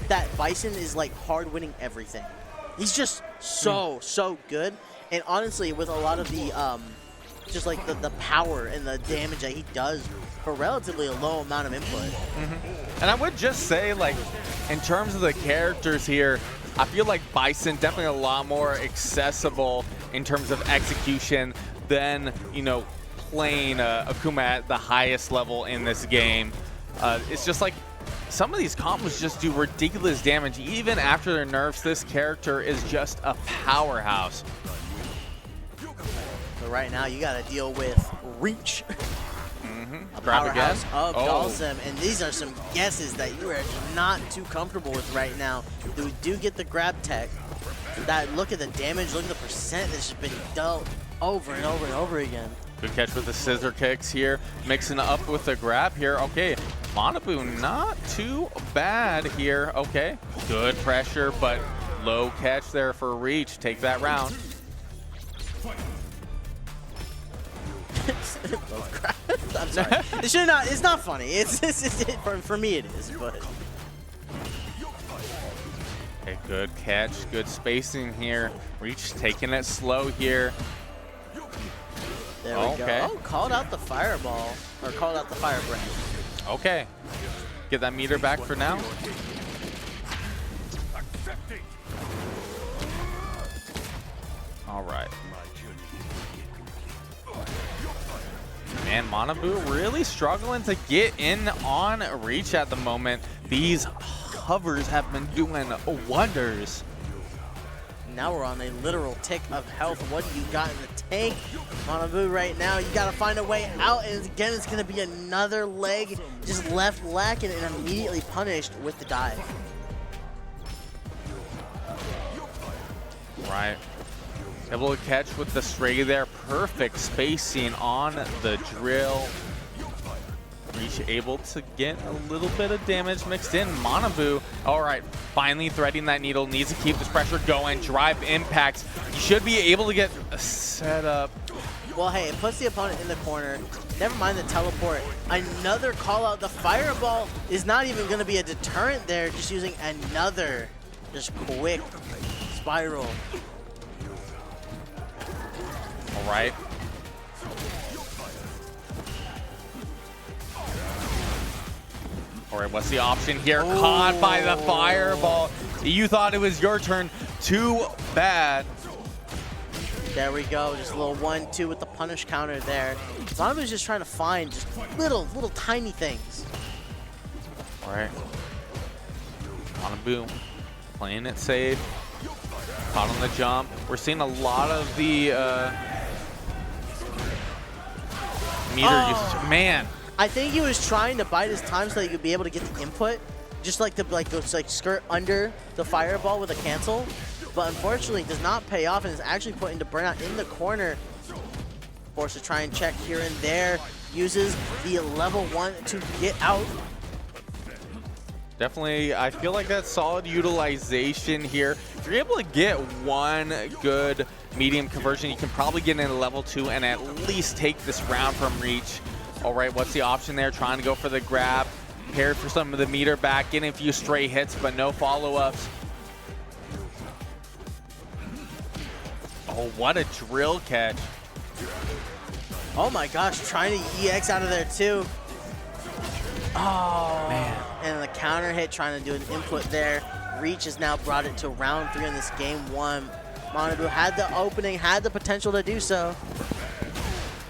that Bison is like hard winning everything. He's just so good. And honestly, with a lot of the just like the power and the damage that he does for relatively a low amount of input. And I would just say, like, in terms of the characters here, I feel like Bison definitely a lot more accessible in terms of execution than, you know, playing Akuma at the highest level in this game. It's just like some of these combos just do ridiculous damage. Even after their nerfs, this character is just a powerhouse. So right now you got to deal with Reach. A Grab again. Of Dhalsim, and these are some guesses that you are not too comfortable with right now. We do get the grab tech. That look at the damage, look at the percent that's just been dealt over and over and over again. Good catch with the scissor kicks here, mixing up with the grab here. Okay, Manabu not too bad here. Okay, good pressure, but low catch there for Reach. Take that round. I'm sorry. It should not. It's not funny. It's for me it is, but. Okay, good catch, good spacing here. Reach taking it slow here. There we go. Oh, called out the fireball, or called out the fire breath. Okay, get that meter back for now. All right. Man, Manabu really struggling to get in on Reach at the moment. These hovers have been doing wonders. Now we're on a literal tick of health. What do you got in the tank? Manabu right now, you got to find a way out. And again, it's going to be another leg just left lacking and immediately punished with the dive. Right. Able to catch with the stray there. Perfect spacing on the drill. Reach able to get a little bit of damage mixed in. Manabu, all right, finally threading that needle. Needs to keep this pressure going. Drive impacts. You should be able to get a setup. Well, hey, it puts the opponent in the corner. Never mind the teleport. Another call out. The fireball is not even going to be a deterrent there. Just using another just quick spiral. All right. All right, what's the option here? Oh. Caught by the fireball. You thought it was your turn. Too bad. There we go, just a little 1-2 with the punish counter there. Manabu's just trying to find just little tiny things. All right. Manabu playing it safe. Caught on the jump. We're seeing a lot of the meter usage. Man. I think he was trying to bide his time so that he could be able to get the input. Just like the skirt under the fireball with a cancel. But unfortunately does not pay off and is actually put into burnout in the corner. Forced to try and check here and there. Uses the level 1 to get out. Definitely, I feel like that's solid utilization here. If you're able to get one good medium conversion, you can probably get into level 2 and at least take this round from Reach. All right, what's the option there? Trying to go for the grab. Paired for some of the meter back, getting a few stray hits, but no follow-ups. Oh, what a drill catch. Oh my gosh, trying to EX out of there too. Oh, man. And the counter hit, trying to do an input there. Reach has now brought it to round 3 in this game 1. Manabu had the opening, had the potential to do so.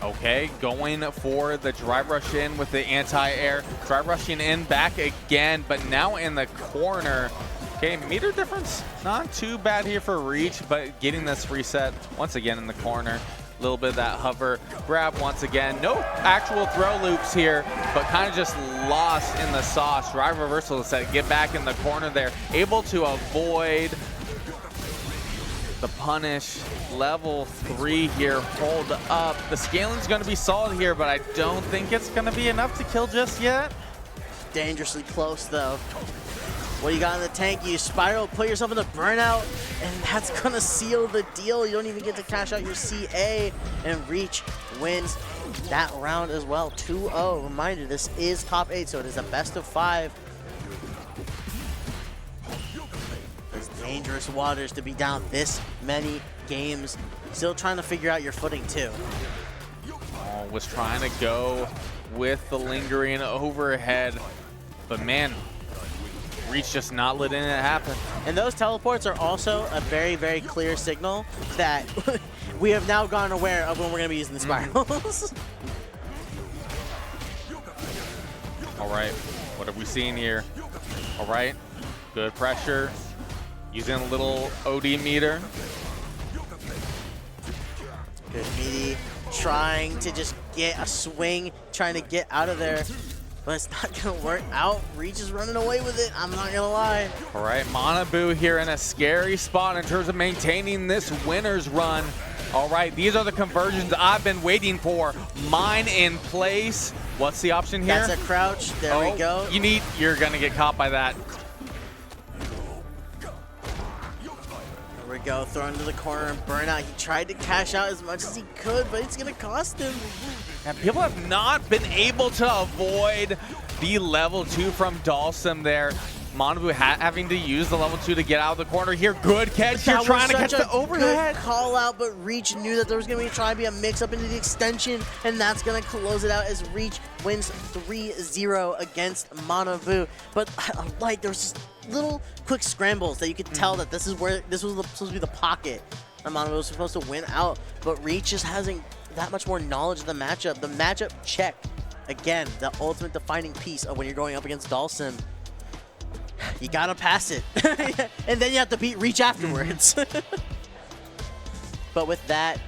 Okay, going for the drive rush in with the anti-air. Drive rushing in back again, but now in the corner. Okay, meter difference, not too bad here for Reach, but getting this reset once again in the corner. A little bit of that hover grab once again. No actual throw loops here, but kind of just lost in the sauce. Drive reversal set, get back in the corner there. Able to avoid the punish. Level 3 here, hold up. The scaling's gonna be solid here, but I don't think it's gonna be enough to kill just yet. Dangerously close though. What do you got in the tank? You spiral, put yourself in the burnout, and that's gonna seal the deal. You don't even get to cash out your CA, and Reach wins that round as well. 2-0. Reminder, this is top 8, so it is a best of 5. It's dangerous waters to be down this many games. Still trying to figure out your footing too. Oh, was trying to go with the lingering overhead, but man, Reach just not letting it happen. And those teleports are also a very, very clear signal that we have now gone aware of when we're going to be using the spirals. All right, what have we seen here? All right, good pressure. Using a little OD meter. Good meaty, trying to just get a swing, trying to get out of there. But it's not going to work out. Reach is running away with it, I'm not going to lie. All right, Manabu here in a scary spot in terms of maintaining this winner's run. All right, these are the conversions I've been waiting for. Mine in place. What's the option here? That's a crouch. There we go. You're going to get caught by that. There we go, thrown into the corner and burnout. He tried to cash out as much as he could, but it's going to cost him. And people have not been able to avoid the level 2 from Dhalsim there. Manabu having to use the level 2 to get out of the corner here. Good catch here, trying to catch the overhead. Good call out, but Reach knew that there was going to be trying to be a mix up into the extension, and that's going to close it out as Reach wins 3-0 against Manabu. But like, there was just little quick scrambles that you could tell that this was supposed to be the pocket that Manabu was supposed to win out, but Reach just hasn't that much more knowledge of the matchup. The matchup check, again, the ultimate defining piece of when you're going up against Dhalsim. You gotta pass it, and then you have to beat Reach afterwards. But with that,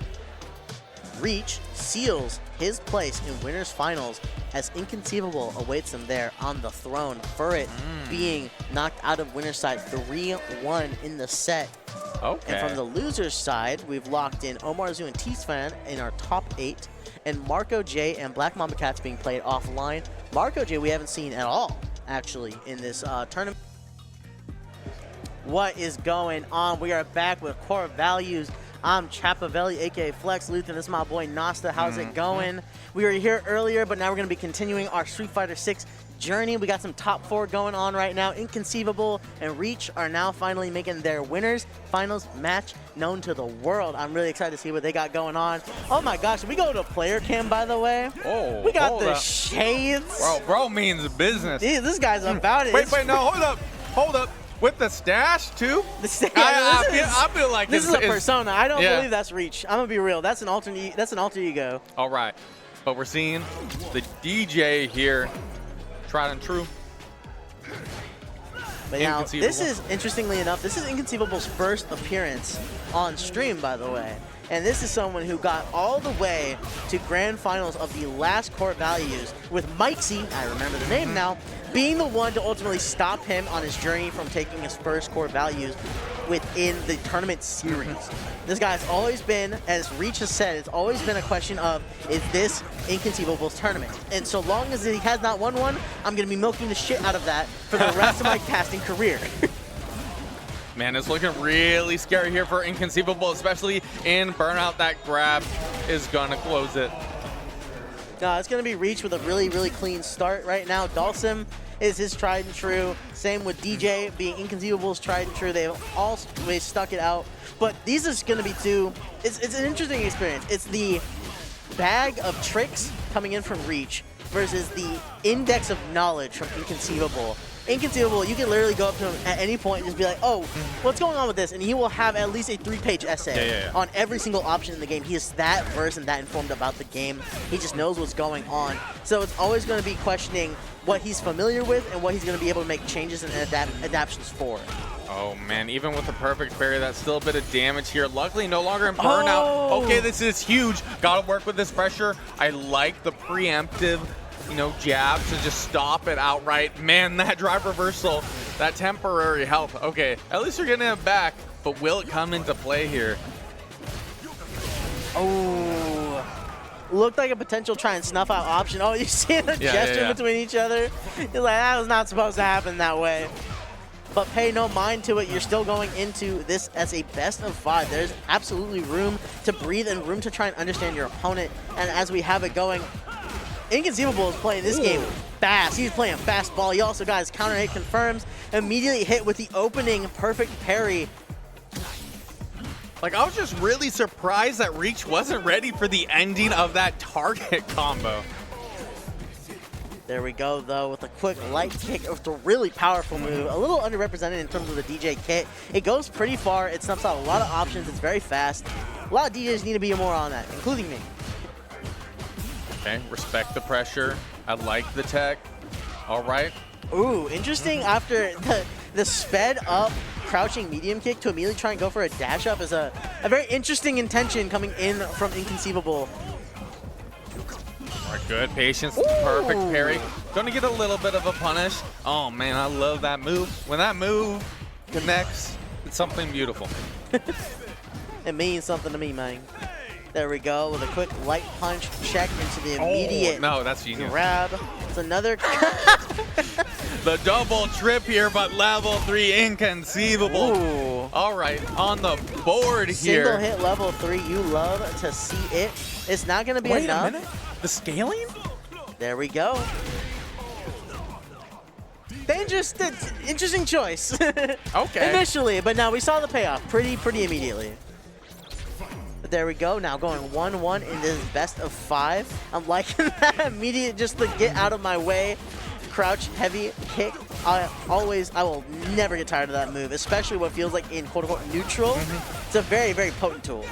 Reach seals his place in winners finals as Inconceivable awaits him there on the throne. Furret being knocked out of winner's side 3-1 in the set. Okay. And from the loser's side, we've locked in OmarZu and TSPhan in our top 8, and Marco J and Blackmambacats being played offline. Marco J we haven't seen at all, actually, in this tournament. What is going on? We are back with Core Values. I'm Chapavelli, aka Flex Luther. This is my boy Nasta. How's it going? We were here earlier, but now we're going to be continuing our Street Fighter 6 journey. We got some top 4 going on right now. Inconceivable and Reach are now finally making their winners finals match known to the world. I'm really excited to see what they got going on. Oh my gosh, we go to player cam, by the way. Oh, we got the shades. Bro means business. Dude, this guy's about it. Wait, no, hold up. with the stash too. I feel like this is a persona. I don't believe that's Reach. I'm gonna be real. That's an alter ego. All right, but we're seeing the DJ here, tried and true. But now, this is, interestingly enough, this is Inconceivable's first appearance on stream, by the way. And this is someone who got all the way to grand finals of the last court values with Mikesy, I remember the name now, being the one to ultimately stop him on his journey from taking his first court values within the tournament series. This guy's always been, as Reach has said, it's always been a question of, is this Inconceivable's tournament? And so long as he has not won one, I'm going to be milking the shit out of that for the rest of my casting career. Man, it's looking really scary here for Inconceivable, especially in Burnout. That grab is going to close it. No, it's going to be Reach with a really, really clean start right now. Dhalsim is his tried and true. Same with DJ being Inconceivable's tried and true. They've always stuck it out. But these is going to be two. It's an interesting experience. It's the bag of tricks coming in from Reach versus the index of knowledge from Inconceivable. Inconceivable, you can literally go up to him at any point and just be like, oh, what's going on with this? And he will have at least a 3-page essay on every single option in the game. He is that versed and that informed about the game. He just knows what's going on. So it's always going to be questioning what he's familiar with and what he's going to be able to make changes and adaptations for. Oh, man, even with the perfect parry, that's still a bit of damage here. Luckily, no longer in Burnout. Oh. Okay, this is huge. Got to work with this pressure. I like the preemptive, jab to just stop it outright. Man, that drive reversal, that temporary help. Okay, at least you're getting it back, but will it come into play here? Oh, looked like a potential try and snuff out option. Oh, you see the gesture between each other? You're like, that was not supposed to happen that way. But pay no mind to it. You're still going into this as a best of 5. There's absolutely room to breathe and room to try and understand your opponent. And as we have it going, Inconceivable is playing this game fast. He's playing fast ball. He also got his counter hit confirms. Immediately hit with the opening perfect parry. Like, I was just really surprised that Reach wasn't ready for the ending of that target combo. There we go, though, with a quick light kick. It's a really powerful move. A little underrepresented in terms of the DJ kit. It goes pretty far. It snuffs out a lot of options. It's very fast. A lot of DJs need to be more on that, including me. Okay, respect the pressure. I like the tech. All right. Ooh, interesting. After the sped up crouching medium kick to immediately try and go for a dash up is a very interesting intention coming in from Inconceivable. All right, good patience. Perfect parry. Gonna get a little bit of a punish. Oh man, I love that move. When that move connects, it's something beautiful. It means something to me, man. There we go, with a quick light punch check into the immediate no, that's genius. Grab. It's another... The double trip here, but level 3 Inconceivable. Ooh. All right, on the board here. Single hit level 3, you love to see it. It's not going to be enough. Wait a minute, the scaling? There we go. Dangerous, interesting choice. Okay. Initially, but now we saw the payoff pretty immediately. There we go. Now going 1-1 in this best of 5. I'm liking that immediate, just the get out of my way, crouch heavy kick. I will never get tired of that move, especially what feels like in quote unquote neutral. It's a very potent tool.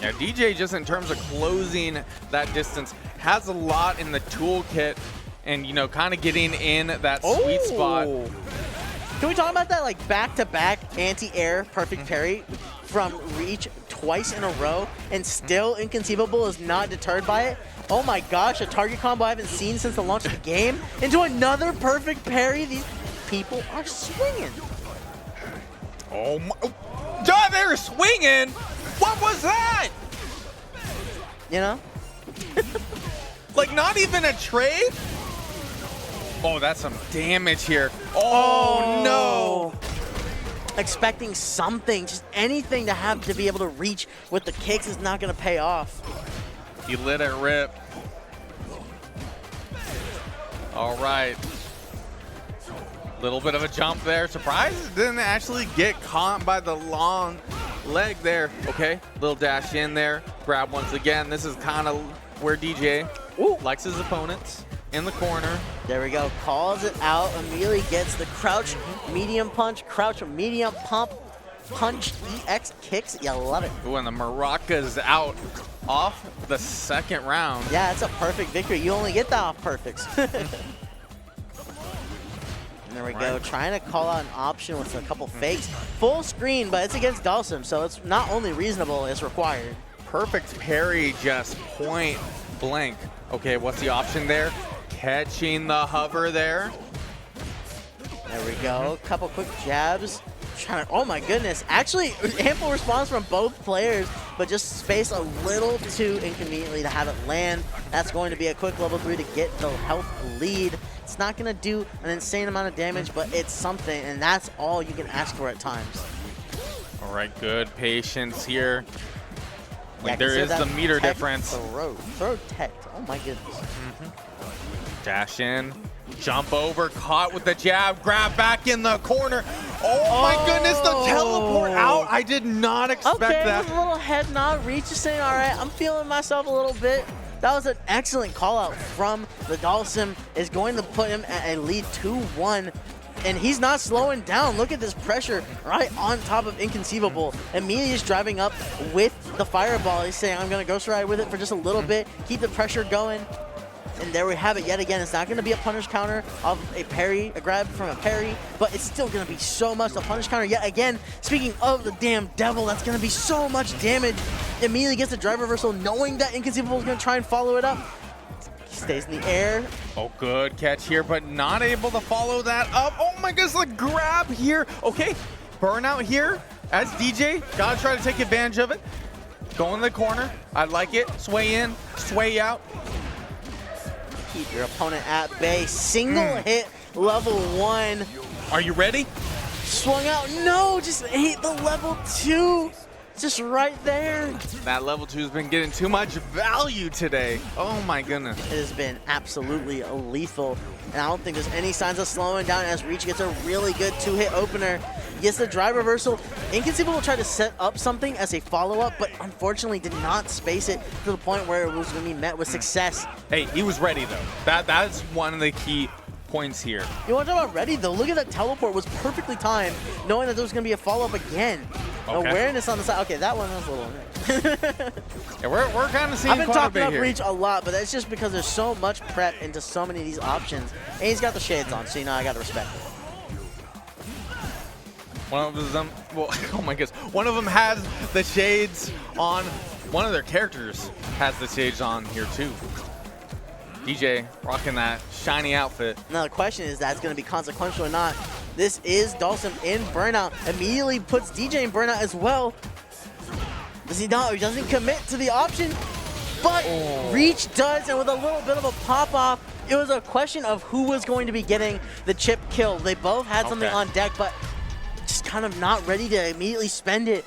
Yeah, DJ just in terms of closing that distance has a lot in the toolkit, and kind of getting in that sweet spot. Can we talk about that like back-to-back anti-air perfect parry from Reach twice in a row, and still Inconceivable is not deterred by it? Oh my gosh, a target combo I haven't seen since the launch of the game. Into another perfect parry. These people are swinging. Oh my! They're swinging. What was that? Like not even a trade? Oh, that's some damage here. Oh no! Expecting something, just anything to have to be able to reach with the kicks is not going to pay off. He let it rip. All right. Little bit of a jump there. Surprised it didn't actually get caught by the long leg there. Okay, little dash in there. Grab once again. This is kind of where DJ likes his opponents. in the corner. There we go. Calls it out. Immediately gets the crouch, medium punch, crouch, medium pump, punch, EX kicks. You love it. Ooh, and the Maracas out off the second round. Yeah, it's a perfect victory. You only get that off perfects. And there we go, trying to call out an option with a couple fakes. Full screen, but it's against Dhalsim, so it's not only reasonable, it's required. Perfect parry, just point blank. Okay, what's the option there? Catching the hover there. There we go, couple quick jabs. Trying to, oh my goodness, actually ample response from both players, but just spaced a little too inconveniently to have it land. That's going to be a quick level 3 to get the health lead. It's not going to do an insane amount of damage, but it's something, and that's all you can ask for at times. All right, good patience here. Yeah, There is the meter difference. Throw tech. Oh my goodness. Dash in, jump over, caught with the jab, grab back in the corner. Oh my goodness, the teleport out. I did not expect that. Okay, a little head nod, Reach is saying, all right, I'm feeling myself a little bit. That was an excellent call out from the Dhalsim. Is going to put him at a lead 2-1. And he's not slowing down. Look at this pressure right on top of Inconceivable. Immediately is driving up with the fireball. He's saying, I'm going to ghost ride with it for just a little bit, keep the pressure going. And there we have it yet again. It's not going to be a punish counter of a parry, a grab from a parry, but it's still going to be so much. The punish counter yet again. Speaking of the damn devil, that's going to be so much damage. Immediately gets the drive reversal, knowing that Inconceivable is going to try and follow it up. He stays in the air. Oh, good catch here, but not able to follow that up. Oh my goodness, the grab here. Okay, burnout here as DJ. Gotta try to take advantage of it. Go in the corner. I like it. Sway in, sway out. Keep your opponent at bay. Single hit, level 1. Are you ready? Swung out. No, just ate the level 2. Just right there. That level 2 has been getting too much value today. Oh my goodness. It has been absolutely lethal. And I don't think there's any signs of slowing down as Reach gets a really good 2-hit opener. Gets the drive reversal. Inconceivable tried to set up something as a follow-up, but unfortunately did not space it to the point where it was going to be met with success. Hey, he was ready though. That's one of the key points here. You want to talk about ready though? Look at that teleport, was perfectly timed, knowing that there was going to be a follow-up again. Okay. Awareness on the side. Okay, that one was a little. Yeah, we're kind of seeing I've been quite a talking bit up here. Reach a lot, but that's just because there's so much prep into so many of these options. And he's got the shades on, so you know I got to respect it. One of them, well, oh my goodness, one of them has the shades on. One of their characters has the shades on here too. DJ rocking that shiny outfit. Now the question is, that's going to be consequential or not. This is Dhalsim in burnout. Immediately puts DJ in burnout as well. Does he not? He doesn't commit to the option, but Reach does, and with a little bit of a pop-off, it was a question of who was going to be getting the chip kill. They both had something on deck, but just kind of not ready to immediately spend it.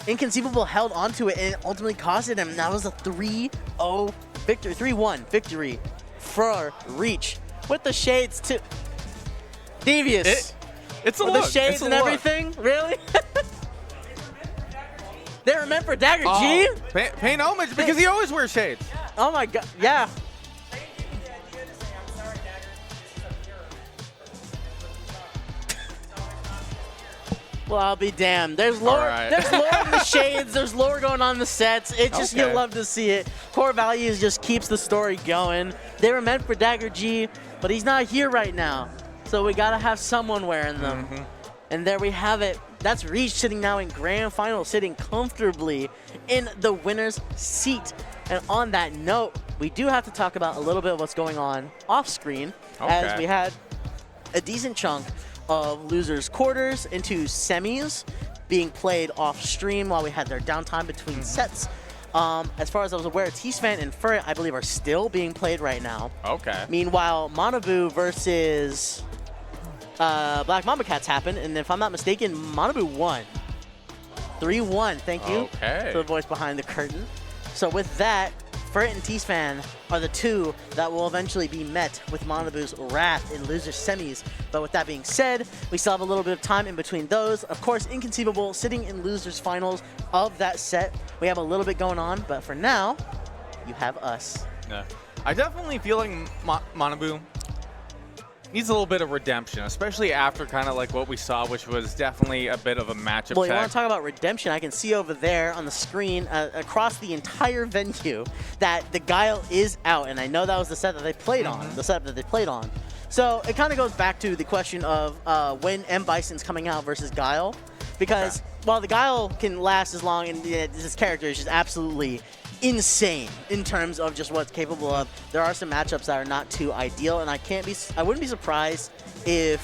Inconceivable held onto it, and it ultimately costed him. That was a 3-0 victory, 3-1 victory for Reach. With the shades too. Devious. It's a with look. the shades it's a and look. everything? Really? They were meant for Dagger G? Paying homage because he always wears shades. Oh my god, yeah. Well, I'll be damned. There's lore, there's lore in the shades. There's lore going on in the sets. It just, you love to see it. Core Values just keeps the story going. They were meant for Dagger G, but he's not here right now. So we gotta have someone wearing them. And there we have it. That's Reach sitting now in grand final, sitting comfortably in the winner's seat. And on that note, we do have to talk about a little bit of what's going on off screen, as we had a decent chunk of losers quarters into semis being played off stream while we had their downtime between sets. As far as I was aware, TSPhan and Furret, I believe, are still being played right now. Meanwhile, Manabu versus Blackmambacats happened, and if I'm not mistaken, Manabu won. 3-1, thank you to the voice behind the curtain. So with that, Furret and TSPhan are the two that will eventually be met with Manabu's wrath in loser semis. But with that being said, we still have a little bit of time in between those. Of course, Inconceivable sitting in losers finals of that set. We have a little bit going on, but for now, you have us. Yeah. I definitely feel like Manabu needs a little bit of redemption, especially after kind of like what we saw, which was definitely a bit of a matchup. Well, you want to talk about redemption? I can see over there on the screen across the entire venue that the Guile is out, and I know that was the set that they played on, the setup that they played on. So it kind of goes back to the question of when Bison's coming out versus Guile, because while the Guile can last as long, and this character is just absolutely insane in terms of just what's capable of, there are some matchups that are not too ideal, and I wouldn't be surprised if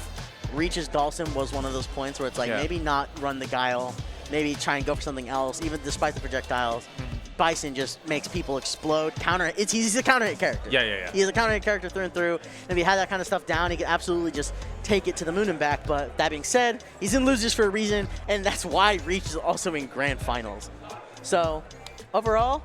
Reach's Dhalsim was one of those points where it's like maybe not run the Guile, maybe try and go for something else, even despite the projectiles. Bison just makes people explode. He's a counter hit character. Yeah. He's a counter hit character through and through. And if he had that kind of stuff down, he could absolutely just take it to the moon and back. But that being said, he's in losers for a reason, and that's why Reach is also in grand finals. So overall,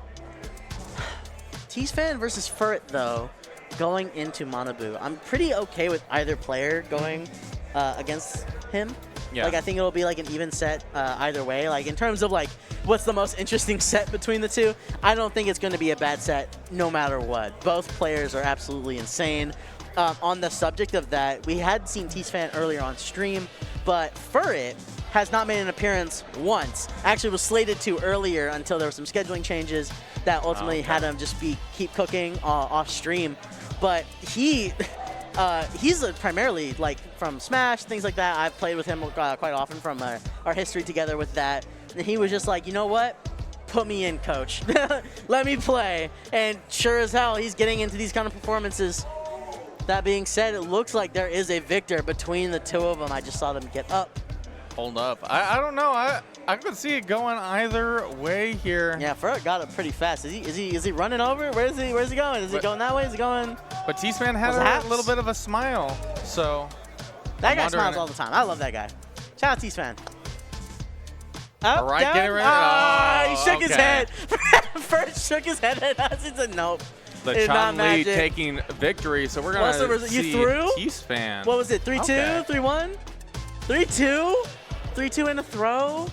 TSPhan versus Furret, though, going into Manabu. I'm pretty okay with either player going against him. Yeah. Like, I think it'll be like an even set either way. Like, in terms of like what's the most interesting set between the two, I don't think it's going to be a bad set no matter what. Both players are absolutely insane. On the subject of that, we had seen TSPhan earlier on stream, but Furret has not made an appearance once. Actually was slated to earlier until there were some scheduling changes that ultimately had him just keep cooking off stream. But he's primarily like from Smash, things like that. I've played with him quite often from our history together with that. And he was just like, you know what? Put me in, coach. Let me play. And sure as hell, he's getting into these kind of performances. That being said, it looks like there is a victor between the two of them. I just saw them get up. Hold up. I don't know. I could see it going either way here. Yeah, Furret got it pretty fast. Is he running over? Where's he going? Is he going that way? Is he going? But TSPhan had a little bit of a smile, so that guy smiles all the time. I love that guy. Shout out TSPhan. All right, get it ready. He shook his head. First shook his head at us. He said nope. The Chun-Li taking victory, so we're gonna see TSPhan. What was it? 3-2, 3-1, 3-2, 3-2 in a throw.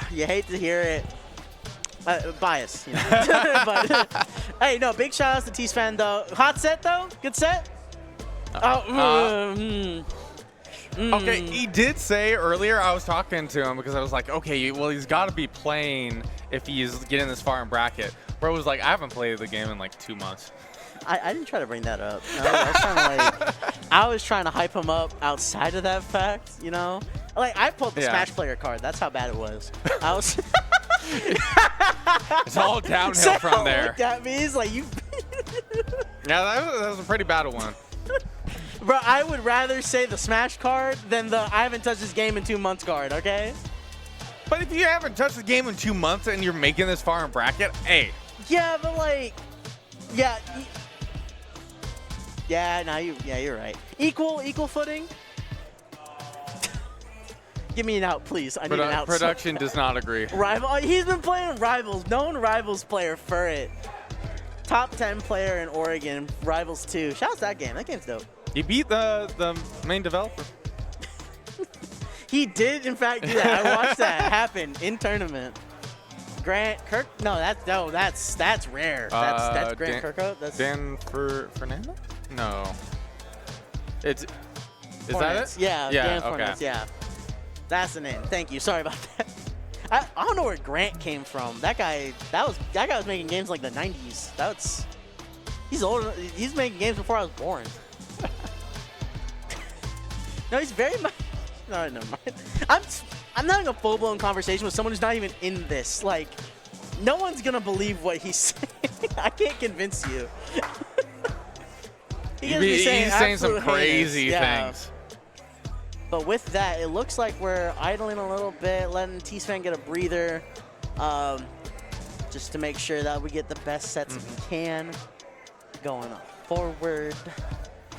You hate to hear it. Bias, you know. But hey, no, big shout outs to TSPhan though. Hot set though, good set. Okay, he did say earlier, I was talking to him because I was like, okay, well, he's got to be playing if he's getting this far in bracket. Bro was like, I haven't played the game in like 2 months. I didn't try to bring that up. No, I was trying to hype him up outside of that fact, you know? Like, I pulled the Smash player card. That's how bad it was. I was... It's all downhill from there. Looked at me, he's like, you... Yeah, that was a pretty bad one. Bro, I would rather say the Smash card than the I haven't touched this game in 2 months card, okay? But if you haven't touched the game in 2 months and you're making this far in bracket, hey. Yeah, but like, yeah. Yeah, no, you're right. Equal footing. Give me an out, please. I need an out. Production does not agree. He's been playing Rivals, known Rivals player Furret. Top 10 player in Oregon, Rivals 2. Shout out to that game. That game's dope. He beat the main developer. He did, in fact, do that. I watched that happen in tournament. Grant Kirk? No, that's rare. That's Grant Kirkhope. That's Dan Fernando? No. Is Fornitz. That it? Yeah, Dan Fornitz, okay. yeah. That's the name. Thank you. Sorry about that. I don't know where Grant came from. That guy was making games like the 90s. He's old. He's making games before I was born. No, he's very much. No, never mind. I'm having a full-blown conversation with someone who's not even in this. Like, no one's gonna believe what he's saying. I can't convince you. He's saying some crazy things. But with that, it looks like we're idling a little bit, letting TSPhan get a breather, just to make sure that we get the best sets we can going forward.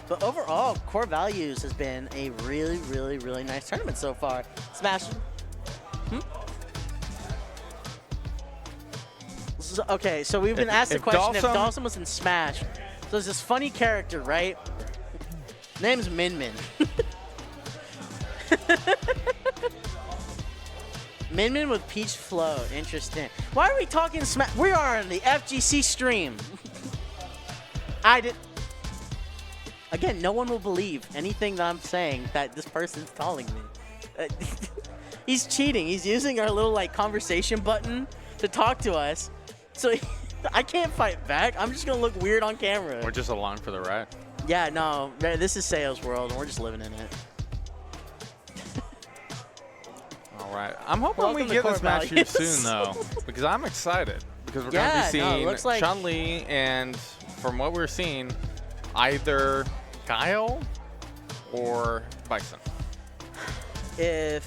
But overall, Core Values has been a really, really, really nice tournament so far. Smash. Okay, so we've been asked the question if Dhalsim was in Smash. So there's this funny character, right? Name's Min Min. Min Min with Peach Float. Interesting. Why are we talking Smash? We are on the FGC stream. I did. Again, no one will believe anything that I'm saying that this person's calling me. He's cheating. He's using our little like conversation button to talk to us. So I can't fight back. I'm just gonna look weird on camera. We're just along for the ride. Yeah, no, this is sales world, and we're just living in it. All right. I'm hoping we get this match here soon, though, because I'm excited. Because we're going to be seeing like Chun-Li and, from what we're seeing, either Guile or Bison. That's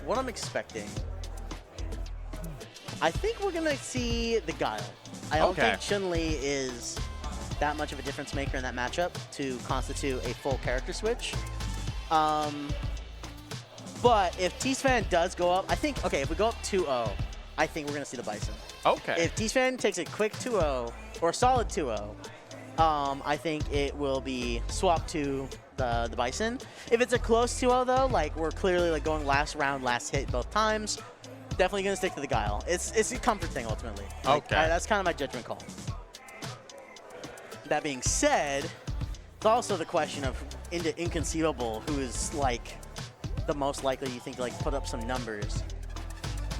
what I'm expecting. I think we're going to see the Guile. I don't think Chun-Li is that much of a difference maker in that matchup to constitute a full character switch. But if TSPhan does go up, I think, okay, if we go up 2-0, I think we're going to see the Bison. Okay. If TSPhan takes a quick 2-0 or a solid 2-0, I think it will be swapped to the Bison. If it's a close 2-0 though, like we're clearly like going last round, last hit both times, definitely going to stick to the Guile. It's a comfort thing ultimately. Like, okay. That's kind of my judgment call. That being said, it's also the question of Inconceivable, who is like the most likely you think to like put up some numbers.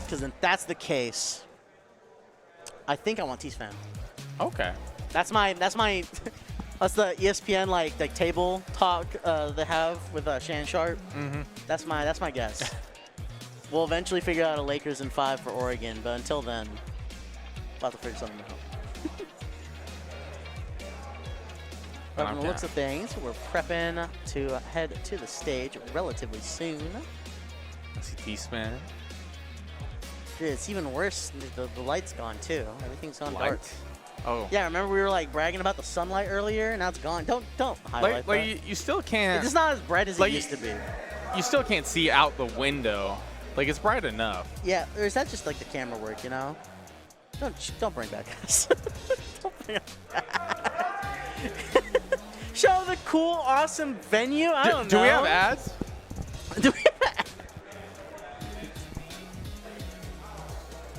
Because if that's the case, I think I want TSPhan. Okay. That's the ESPN like table talk they have with Shannon Sharp. Mm-hmm. That's my guess. We'll eventually figure out a Lakers in 5 for Oregon, but until then, we'll have to figure something out. But from the looks of things, we're prepping to head to the stage relatively soon. I see TSPhan. Dude, it's even worse. The light's gone too. Everything's gone dark. Oh. Yeah, remember we were like bragging about the sunlight earlier? Now it's gone. Don't highlight that. You still can't. It's not as bright as it used to be. You still can't see out the window. Like, it's bright enough. Yeah, or is that just like the camera work, you know? Don't bring back us. Don't bring us back. Show the cool, awesome venue. I don't know. Do we have ads? Do we have ads?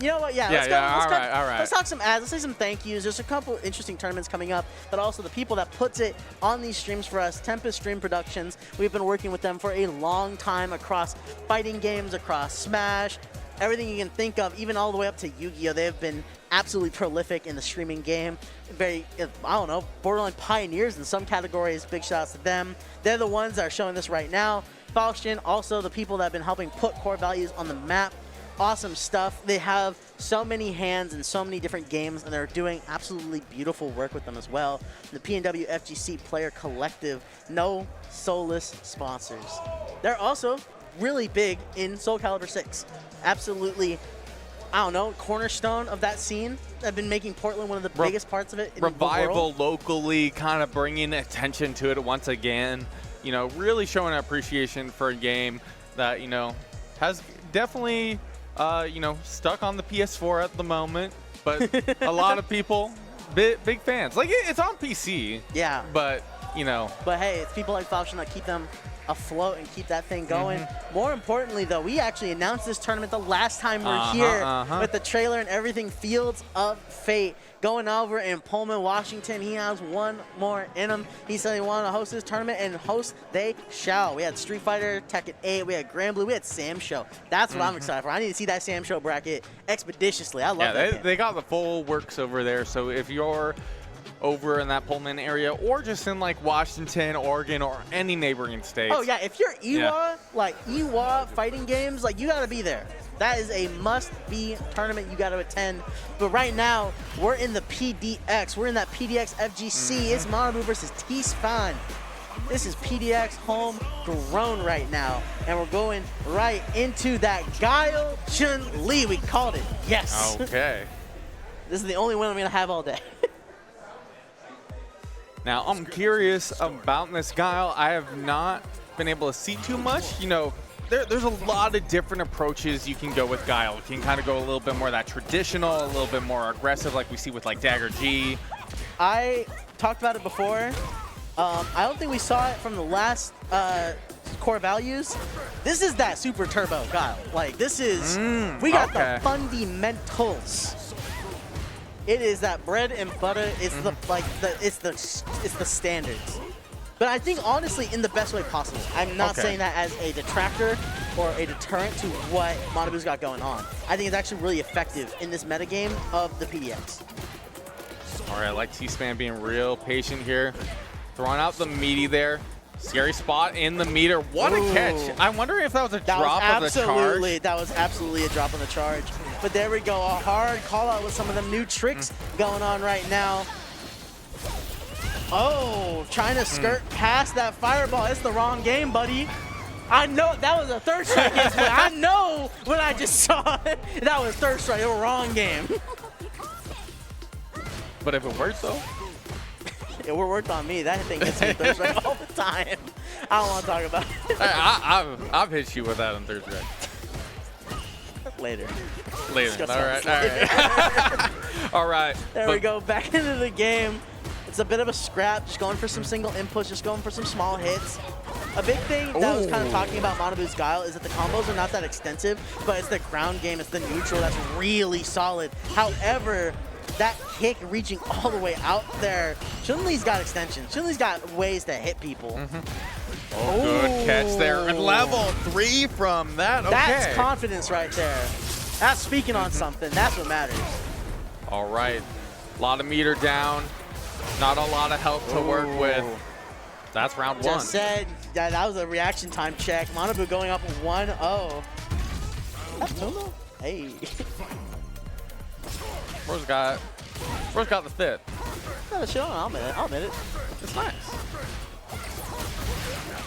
You know what? Yeah, let's go. All right. Let's talk some ads. Let's say some thank yous. There's a couple interesting tournaments coming up, but also the people that puts it on these streams for us, Tempest Stream Productions. We've been working with them for a long time across fighting games, across Smash, everything you can think of, even all the way up to Yu-Gi-Oh! They have been absolutely prolific in the streaming game. Very, I don't know, borderline pioneers in some categories. Big shout outs to them. They're the ones that are showing this right now. Falchion, also the people that have been helping put core values on the map. Awesome stuff. They have so many hands in so many different games, and they're doing absolutely beautiful work with them as well. The PNW FGC Player Collective, no soulless sponsors. They're also really big in Soul Calibur 6. Absolutely, I don't know, cornerstone of that scene. I've been making Portland one of the biggest parts of it in Revival the world. locally, kind of bringing attention to it once again. You know, really showing appreciation for a game that, you know, has definitely, you know, stuck on the PS4 at the moment. But a lot of people, big fans. Like, it's on PC. Yeah. But, you know. But hey, it's people like Falchion that keep them afloat and keep that thing going. More importantly, though, we actually announced this tournament the last time we were here with the trailer and everything. Fields of Fate going over in Pullman, Washington. He has one more in him. He said he wanted to host this tournament, and host they shall. We had Street Fighter, Tekken 8, we had Grand Blue, we had Sam Show. That's what I'm excited for. I need to see that Sam Show bracket expeditiously. I love that. They got the full works over there. So if you're over in that Pullman area, or just in like Washington, Oregon, or any neighboring states. Oh yeah, if you're EWA, like EWA fighting games, like you gotta be there. That is a must-be tournament you gotta attend. But right now, we're in the PDX. We're in that PDX FGC. It's Manabu versus TSPhan. This is PDX homegrown right now, and we're going right into that Guile Chun-Li. We called it. Yes. Okay. This is the only one I'm gonna have all day. Now, I'm curious about this Guile. I have not been able to see too much. You know, there's a lot of different approaches you can go with Guile. You can kind of go a little bit more that traditional, a little bit more aggressive like we see with like Dagger G. I talked about it before. I don't think we saw it from the last core values. This is that super turbo Guile. Like, this is, we got the fundamentals. It is that bread and butter. It's it's the standards. But I think honestly in the best way possible. I'm not saying that as a detractor or a deterrent to what Manabu's got going on. I think it's actually really effective in this metagame of the PDX. All right, I like TSPhan being real patient here. Throwing out the meaty there. Scary spot in the meter. What a catch. I wonder if that was a drop of the charge. That was absolutely a drop on the charge. But there we go. A hard call out with some of the new tricks going on right now. Oh, trying to skirt past that fireball. It's the wrong game, buddy. I know that was a third strike, yes, but I know when I just saw it, that was third strike. It was wrong game. But if it works, though? It worked on me. That thing hits me third strike all the time. I don't want to talk about it. I've hit you with that on third strike. Later. All right. All right. There we go. Back into the game. It's a bit of a scrap. Just going for some single inputs. Just going for some small hits. A big thing that I was kind of talking about Manabu's Guile is that the combos are not that extensive, but it's the ground game. It's the neutral that's really solid. However, that kick reaching all the way out there. Chun-Li's got extensions. Chun-Li's got ways to hit people. Oh, good catch there. And level 3 from that. Okay. That's confidence right there. That's speaking on something. That's what matters. All right. A lot of meter down. Not a lot of help to work with. That's round 1. Just said that was a reaction time check. Manabu going up 1-0. That's Tomo. Hey. Bro's got the fit. No, shit on. I'll admit it. It's nice.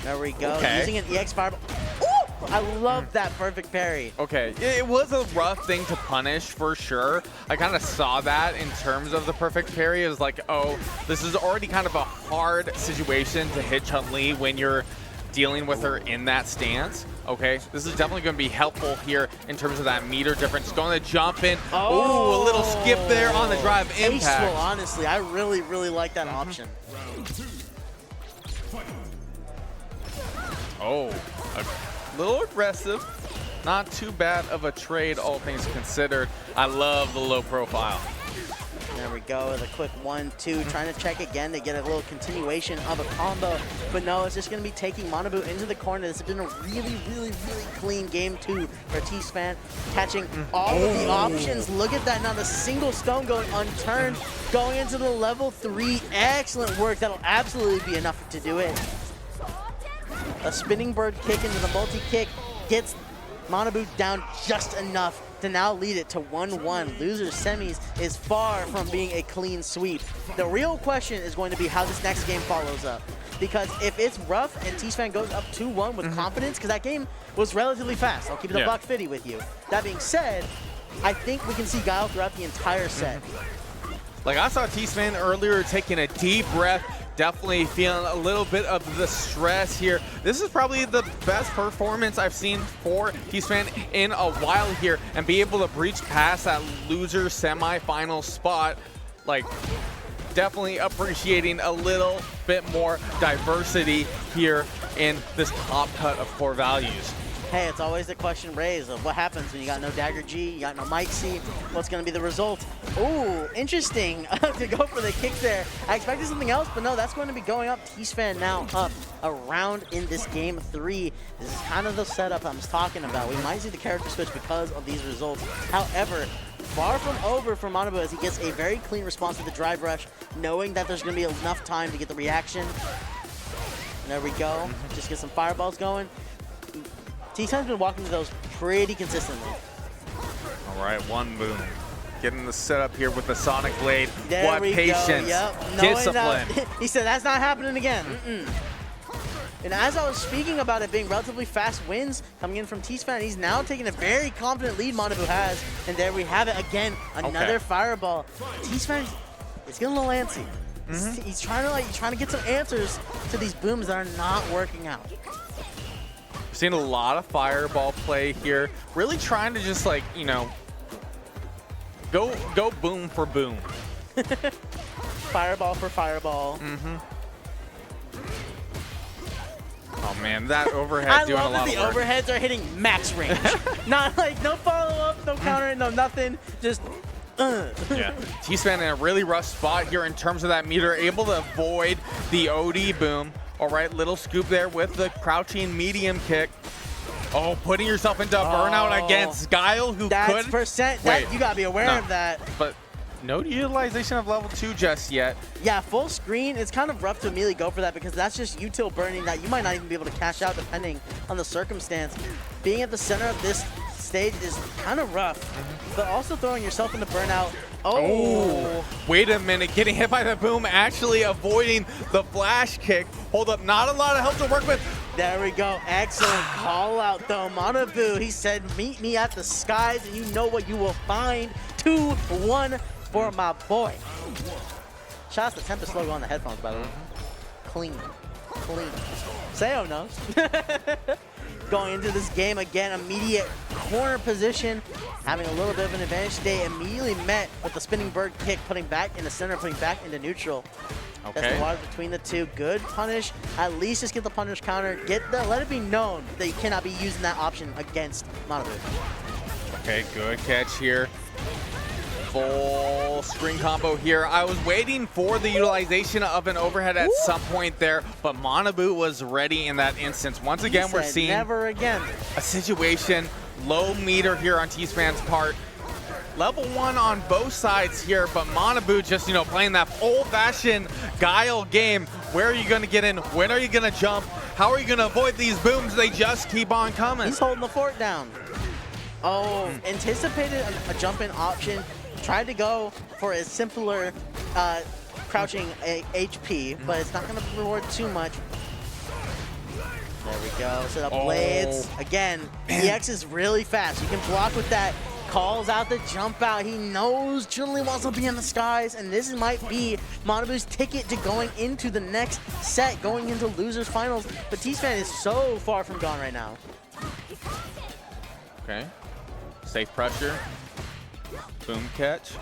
There we go. Okay. Using an EX fireball. Ooh! I love that perfect parry. Okay. It was a rough thing to punish for sure. I kind of saw that in terms of the perfect parry. It was like, oh, this is already kind of a hard situation to hit Chun-Li when you're dealing with her in that stance. Okay, this is definitely going to be helpful here in terms of that meter difference. Going to jump in. Oh, a little skip there on the drive impact. Tasteful, honestly. I really, really like that option. Oh, a little aggressive. Not too bad of a trade, all things considered. I love the low profile. There we go with a quick 1-2, trying to check again to get a little continuation of a combo. But no, it's just going to be taking Manabu into the corner. This has been a really, really, really clean game 2 for TSPhan, catching all of the options. Look at that, not a single stone going unturned. Going into the level 3, excellent work. That'll absolutely be enough to do it. A spinning bird kick into the multi-kick gets Manabu down just enough to now lead it to 1-1. Losers semis is far from being a clean sweep. The real question is going to be how this next game follows up. Because if it's rough and TSPhan goes up 2-1 with confidence, because that game was relatively fast. I'll keep it a buck 50 with you. That being said, I think we can see Guile throughout the entire set. Like I saw TSPhan earlier taking a deep breath, definitely feeling a little bit of the stress here. This is probably the best performance I've seen for TSPhan in a while here, and be able to breach past that loser semifinal spot. Like, definitely appreciating a little bit more diversity here in this top cut of core values. Hey, it's always the question raised of what happens when you got no Dagger G, you got no Mike C, what's going to be the result? Ooh, interesting to go for the kick there. I expected something else, but no, that's going to be going up. TSPhan now up around in this game 3. This is kind of the setup I was talking about. We might see the character switch because of these results. However, far from over for Manabu as he gets a very clean response to the drive rush, knowing that there's going to be enough time to get the reaction. And there we go. Just get some fireballs going. TSPhan's been walking to those pretty consistently. All right, one boom. Getting the setup here with the Sonic Blade. There what we patience, go. discipline. He said that's not happening again. And as I was speaking about it being relatively fast wins coming in from TSPhan, he's now taking a very confident lead Manabu has. And there we have it again, another fireball. TSPhan is getting a little antsy. He's trying to get some answers to these booms that are not working out. Seen a lot of fireball play here. Really trying to just, like, you know, go boom for boom. Fireball for fireball. Oh man, that overhead doing a lot of work. I love that the overheads are hitting max range. Not like no follow-up, no counter, no nothing. Just Yeah, TSPhan in a really rough spot here in terms of that meter, able to avoid the OD boom. All right, little scoop there with the crouching medium kick. Oh, putting yourself into a burnout against Guile, who that's could. percent. Wait, You gotta be aware of that. But no utilization of level 2 just yet. Yeah, full screen, it's kind of rough to immediately go for that because that's just util burning that you might not even be able to cash out depending on the circumstance. Being at the center of this stage is kind of rough, but also throwing yourself into burnout. Oh, wait a minute, getting hit by the boom, actually avoiding the flash kick. Hold up, not a lot of help to work with. There we go. Excellent call out though. Manabu, he said, meet me at the skies and you know what you will find. 2-1 for my boy. Shout out to the Tempest logo on the headphones, by the way. Clean. Clean. Sayo knows. Going into this game again, immediate corner position, having a little bit of an advantage. They immediately met with the spinning bird kick, putting back in the center, putting back into neutral. Okay. That's the water between the two. Good punish. At least just get the punish counter. Let it be known that you cannot be using that option against Manabu. Okay, good catch here. Full screen combo here. I was waiting for the utilization of an overhead at some point there, but Manabu was ready in that instance. Once again, we're seeing never again a situation, low meter here on TSPhan's part. Level 1 on both sides here, but Manabu just, playing that old-fashioned Guile game. Where are you going to get in? When are you going to jump? How are you going to avoid these booms? They just keep on coming. He's holding the fort down. Oh, anticipated a jump-in option. Tried to go for a simpler crouching HP, but it's not going to reward too much. There we go. Set up blades. Again, EX is really fast. You can block with that. Calls out the jump out. He knows Chun-Li wants to be in the skies, and this might be Manabu's ticket to going into the next set, going into losers finals. But TSPhan is so far from gone right now. Okay. Safe pressure. Boom catch.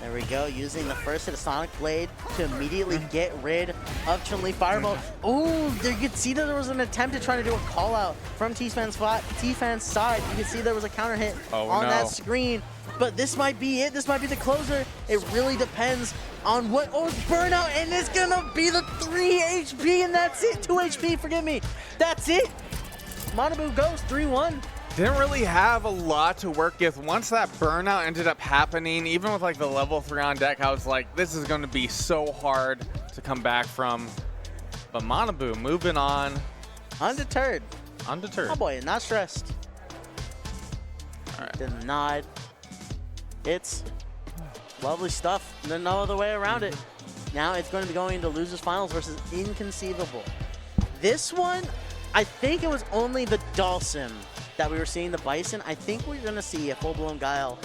There we go, using the first hit of Sonic Blade to immediately get rid of Chun-Li Fireball. Oh, you could see that there was an attempt to try to do a call out from TSPhan's side. You could see there was a counter hit on that screen. But this might be it. This might be the closer. It really depends on what. Oh, it's burnout, and it's gonna be the 3 HP, and that's it. 2 HP, forgive me. That's it. Manabu goes 3-1. Didn't really have a lot to work with. Once that burnout ended up happening, even with like the level 3 on deck, I was like, this is going to be so hard to come back from. But Manabu moving on. Undeterred. Undeterred. Oh boy, not stressed. All right. The nod. It's lovely stuff. There's no other way around it. Now it's going to be going into losers finals versus Inconceivable. This one, I think it was only the Dhalsim that we were seeing the Bison. I think we're going to see a full-blown Guile.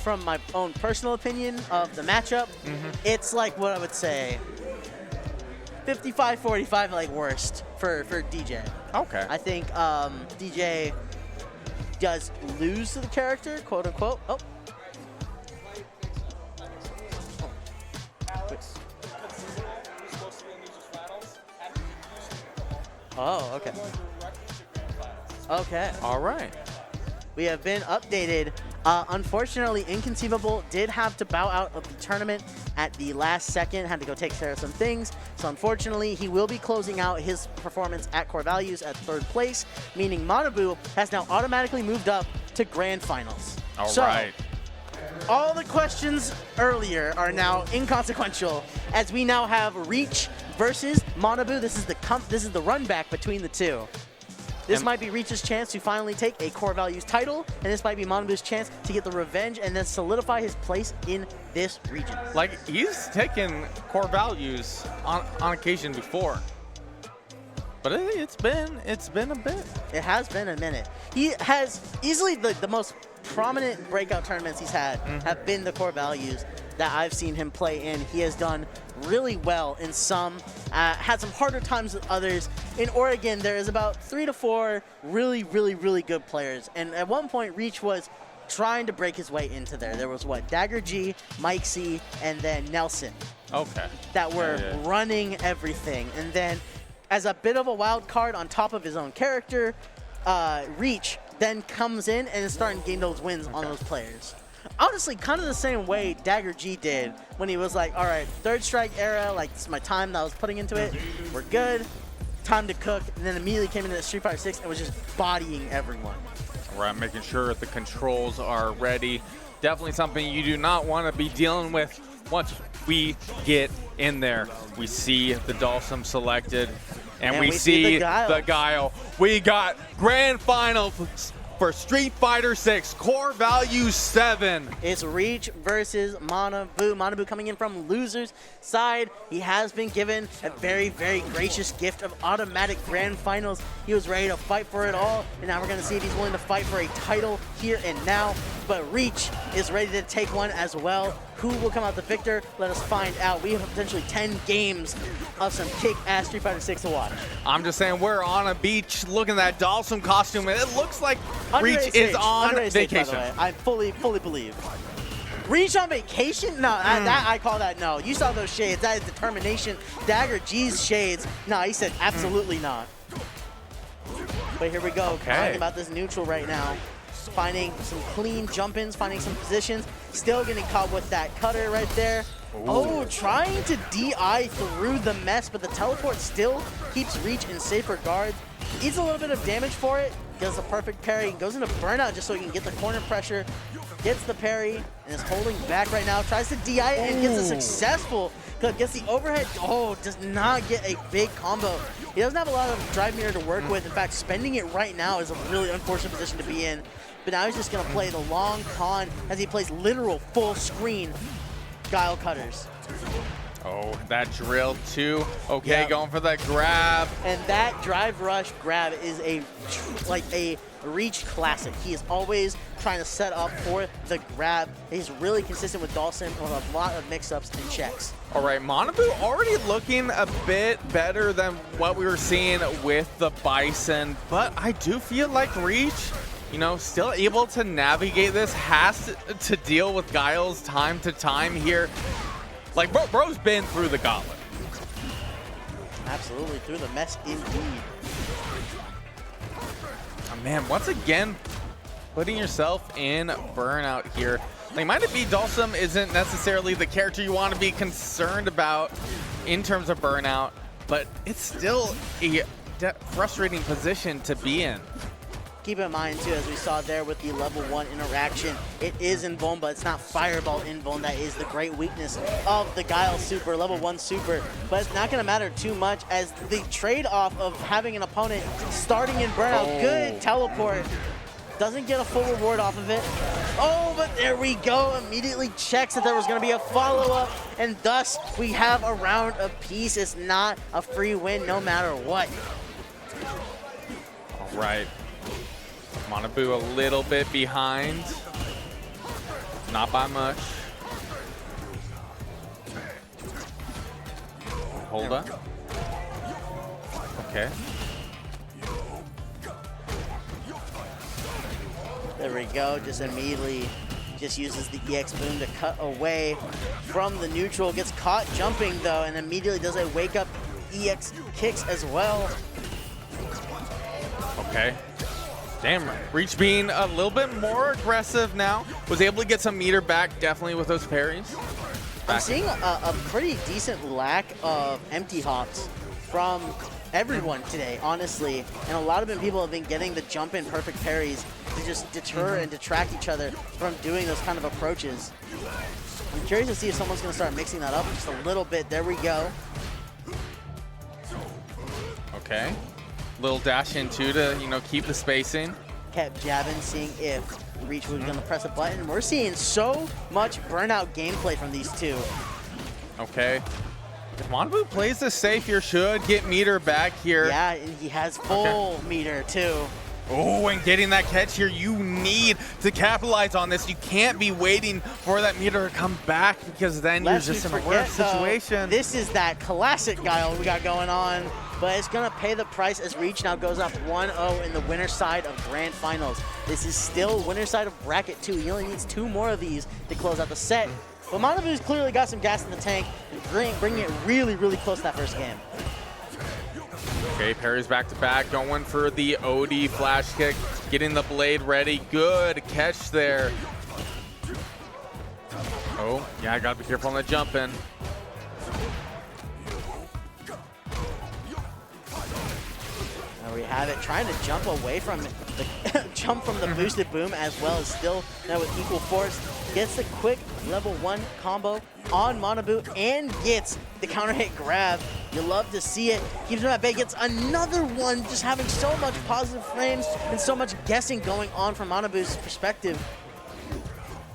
From my own personal opinion of the matchup, it's like what I would say 55-45, like worst for DJ. Okay. I think DJ does lose to the character, quote unquote. Oh. Oh, okay. Okay. All right. We have been updated. Unfortunately, Inconceivable did have to bow out of the tournament at the last second, had to go take care of some things. So unfortunately, he will be closing out his performance at core values at 3rd place, meaning Manabu has now automatically moved up to grand finals. All right. All the questions earlier are now inconsequential, as we now have Reach versus Manabu. This is the run back between the two. This might be Reach's chance to finally take a core values title, and this might be Manabu's chance to get the revenge and then solidify his place in this region. Like, he's taken core values on occasion before, but it's been a bit. It has been a minute. He has easily the most prominent breakout tournaments he's had have been the core values that I've seen him play in. He has done really well in some, had some harder times with others. In Oregon, there is about 3 to 4 really good players. And at one point, Reach was trying to break his way into there. There was what, Dagger G, Mike C, and then Nelson. Okay. That were running everything. And then as a bit of a wild card on top of his own character, Reach then comes in and is starting to gain those wins on those players. Honestly, kind of the same way Dagger G did when he was like, all right, third strike era, like this is my time that I was putting into it. We're good. Time to cook. And then immediately came into Street Fighter 6 and was just bodying everyone. Right, making sure the controls are ready. Definitely something you do not want to be dealing with once we get in there. We see the Dhalsim selected, and we see the Guile. We got grand final for Street Fighter 6 core value 7. It's Reach versus Manabu. Manabu coming in from loser's side. He has been given a very, very gracious gift of automatic grand finals. He was ready to fight for it all, and now we're going to see if he's willing to fight for a title here and now. But Reach is ready to take one as well. Who will come out the victor? Let us find out. We have potentially 10 games of some kick-ass Street Fighter 6 to watch. I'm just saying, we're on a beach looking at that Dhalsim costume, and it looks like Reach is on vacation. I fully believe. Reach on vacation? No, I call that no. You saw those shades. That is determination. Dagger G's shades. No, he said absolutely not. But here we go. Talking about this neutral right now. Finding some clean jump-ins, finding some positions. Still getting caught with that cutter right there. Ooh. Oh, trying to DI through the mess, but the teleport still keeps Reach in safer guards. Eats a little bit of damage for it. Does a perfect parry. Goes into burnout just so he can get the corner pressure. Gets the parry and is holding back right now. Tries to DI and gets a successful. Gets the overhead. Oh, does not get a big combo. He doesn't have a lot of drive meter to work with. In fact, spending it right now is a really unfortunate position to be in. But now he's just going to play the long con as he plays literal full screen Guile cutters. Oh, that drill too. Okay, going for that grab. And that drive rush grab is a Reach classic. He is always trying to set up for the grab. He's really consistent with Dhalsim with a lot of mix-ups and checks. All right, Manabu already looking a bit better than what we were seeing with the Bison, but I do feel like Reach, you know, still able to navigate this, has to deal with Guile's time to time here. Like, bro's been through the gauntlet. Absolutely, through the mess indeed. Oh, man, once again, putting yourself in burnout here. Like, might it be Dhalsim isn't necessarily the character you want to be concerned about in terms of burnout, but it's still a frustrating position to be in. Keep in mind, too, as we saw there with the level 1 interaction, it is invuln, but it's not Fireball invuln. That is the great weakness of the Guile super, level 1 super. But it's not going to matter too much as the trade-off of having an opponent starting in burnout, good teleport, doesn't get a full reward off of it. Oh, but there we go. Immediately checks that there was going to be a follow-up, and thus we have a round apiece. It's not a free win no matter what. All right. Manabu a little bit behind. Not by much. Hold up. Okay. There we go, just immediately just uses the EX boom to cut away from the neutral. Gets caught jumping though, and immediately does a wake up EX kicks as well. Okay. Damn, Reach being a little bit more aggressive now. Was able to get some meter back, definitely with those parries. I'm seeing a pretty decent lack of empty hops from everyone today, honestly. And a lot of people have been getting the jump in perfect parries to just deter and detract each other from doing those kind of approaches. I'm curious to see if someone's going to start mixing that up just a little bit. There we go. Okay. Little dash in too to, you know, keep the spacing. Kept jabbing, seeing if Reach was going to press a button. We're seeing so much burnout gameplay from these two. Okay. If Manabu plays this safe here, should get meter back here. Yeah, and he has full meter too. Oh, and getting that catch here, you need to capitalize on this. You can't be waiting for that meter to come back because then you're just in a worse situation. This is that classic Guile we got going on, but it's going to pay the price as Reach now goes up 1-0 in the winner side of Grand Finals. This is still winner side of Bracket 2. He only needs 2 more of these to close out the set. But Manabu's clearly got some gas in the tank and bringing it really, really close to that first game. Okay, parries back to back, going for the OD flash kick. getting the blade ready. Good catch there. Oh, yeah, I gotta be careful on the jump in. There we have it, trying to jump away from the jump from the boosted boom, as well as still now with equal force. Gets the quick level 1 combo on Manabu and gets the counter hit grab. You love to see it. Keeps him at bay, gets another one, just having so much positive frames and so much guessing going on from Manabu's perspective.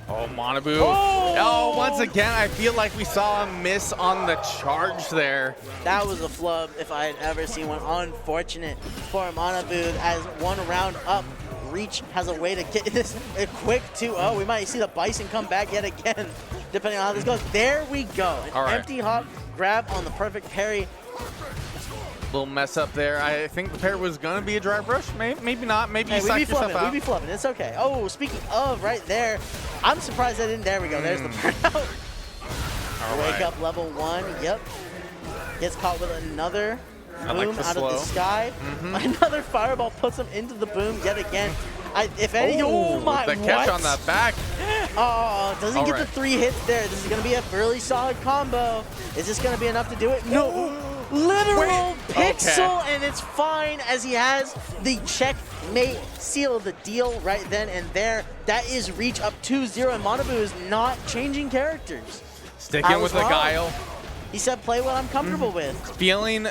Oh, Manabu. Oh, once again, I feel like we saw a miss on the charge there. That was a flub if I had ever seen one. Unfortunate for Manabu as one round up. Reach has a way to get this a quick 2-0. We might see the Bison come back yet again, depending on how this goes. There we go. An empty hop grab on the perfect parry. Little mess up there. I think the parry was going to be a drive rush. Maybe not. Maybe you we psyched be yourself flubbing. out. We be flubbing. It's okay. Oh, speaking of, right there, I'm surprised I didn't. There we go. There's the burnout. Wake up level 1. Yep. Gets caught with another boom out of the sky. Another fireball puts him into the boom yet again. If any, oh my, the catch on the back. Oh, doesn't get the 3 hits there. This is going to be a really solid combo. Is this going to be enough to do it? No. Literal pixel, and it's fine as he has the checkmate seal of the deal right then and there. That is Reach up 2-0, and Manabu is not changing characters. Sticking with the Guile. He said, play what I'm comfortable with. Feeling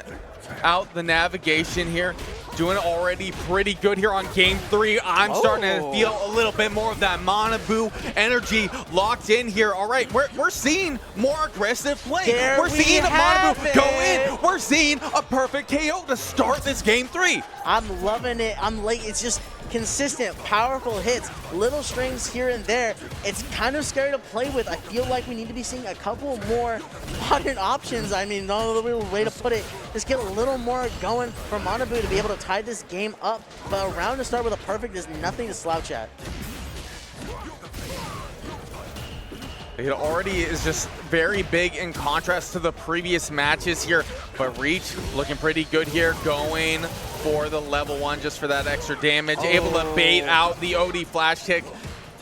out the navigation here. Doing already pretty good here on game 3. I'm starting to feel a little bit more of that Manabu energy locked in here. All right, we're seeing more aggressive play. We're seeing the Manabu go in. We're seeing a perfect KO to start this game 3. I'm loving it. It's just consistent, powerful hits, little strings here and there. It's kind of scary to play with. I feel like we need to be seeing a couple more modern options. I mean, no real way to put it. Just get a little more going for Manabu to be able to tie this game up. But a round to start with a perfect is nothing to slouch at. It already is just very big in contrast to the previous matches here, but Reach looking pretty good here, going for the level 1 just for that extra damage, able to bait out the OD flash kick.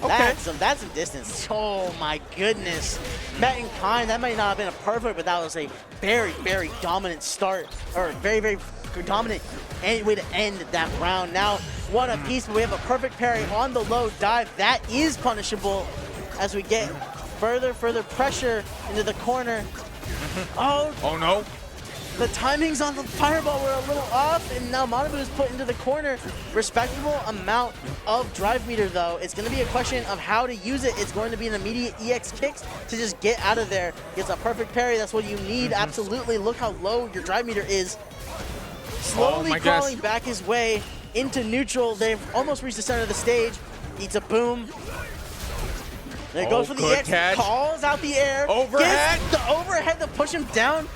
That's some distance. Oh my goodness. Met in kind, that might not have been a perfect, but that was a very, very dominant start, or very, very dominant way to end that round. Now, one apiece, but we have a perfect parry on the low dive. That is punishable as we get further pressure into the corner. Oh no. The timings on the fireball were a little off, and now Manabu is put into the corner. Respectable amount of drive meter, though. It's going to be a question of how to use it. It's going to be an immediate EX kicks to just get out of there. Gets a perfect parry. That's what you need. Absolutely. Look how low your drive meter is. Slowly crawling back his way into neutral. They've almost reached the center of the stage. Eats a boom. There goes for the EX, catch. Calls out the air. Overhead. Gets the overhead to push him down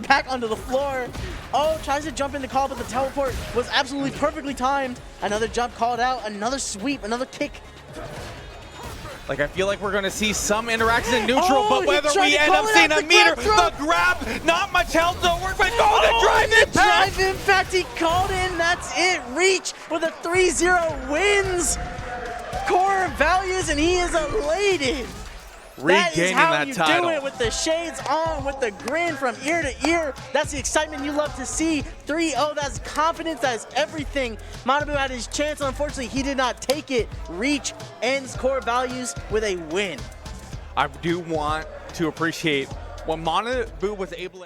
back onto the floor. Oh, tries to jump in the call, but the teleport was absolutely perfectly timed. Another jump called out, another sweep, another kick. Like, I feel like we're going to see some interaction in neutral, but whether we end up seeing a meter, the grab, not much health, no work, but the drive impact. Drive impact, he called in, that's it. Reach with a 3-0 wins. Core values, and he is elated. That is how you do it, with the shades on, with the grin from ear to ear. That's the excitement you love to see. 3-0, that's confidence, that's everything. Manabu had his chance, unfortunately he did not take it. Reach ends core values with a win. I do want to appreciate what Manabu was able to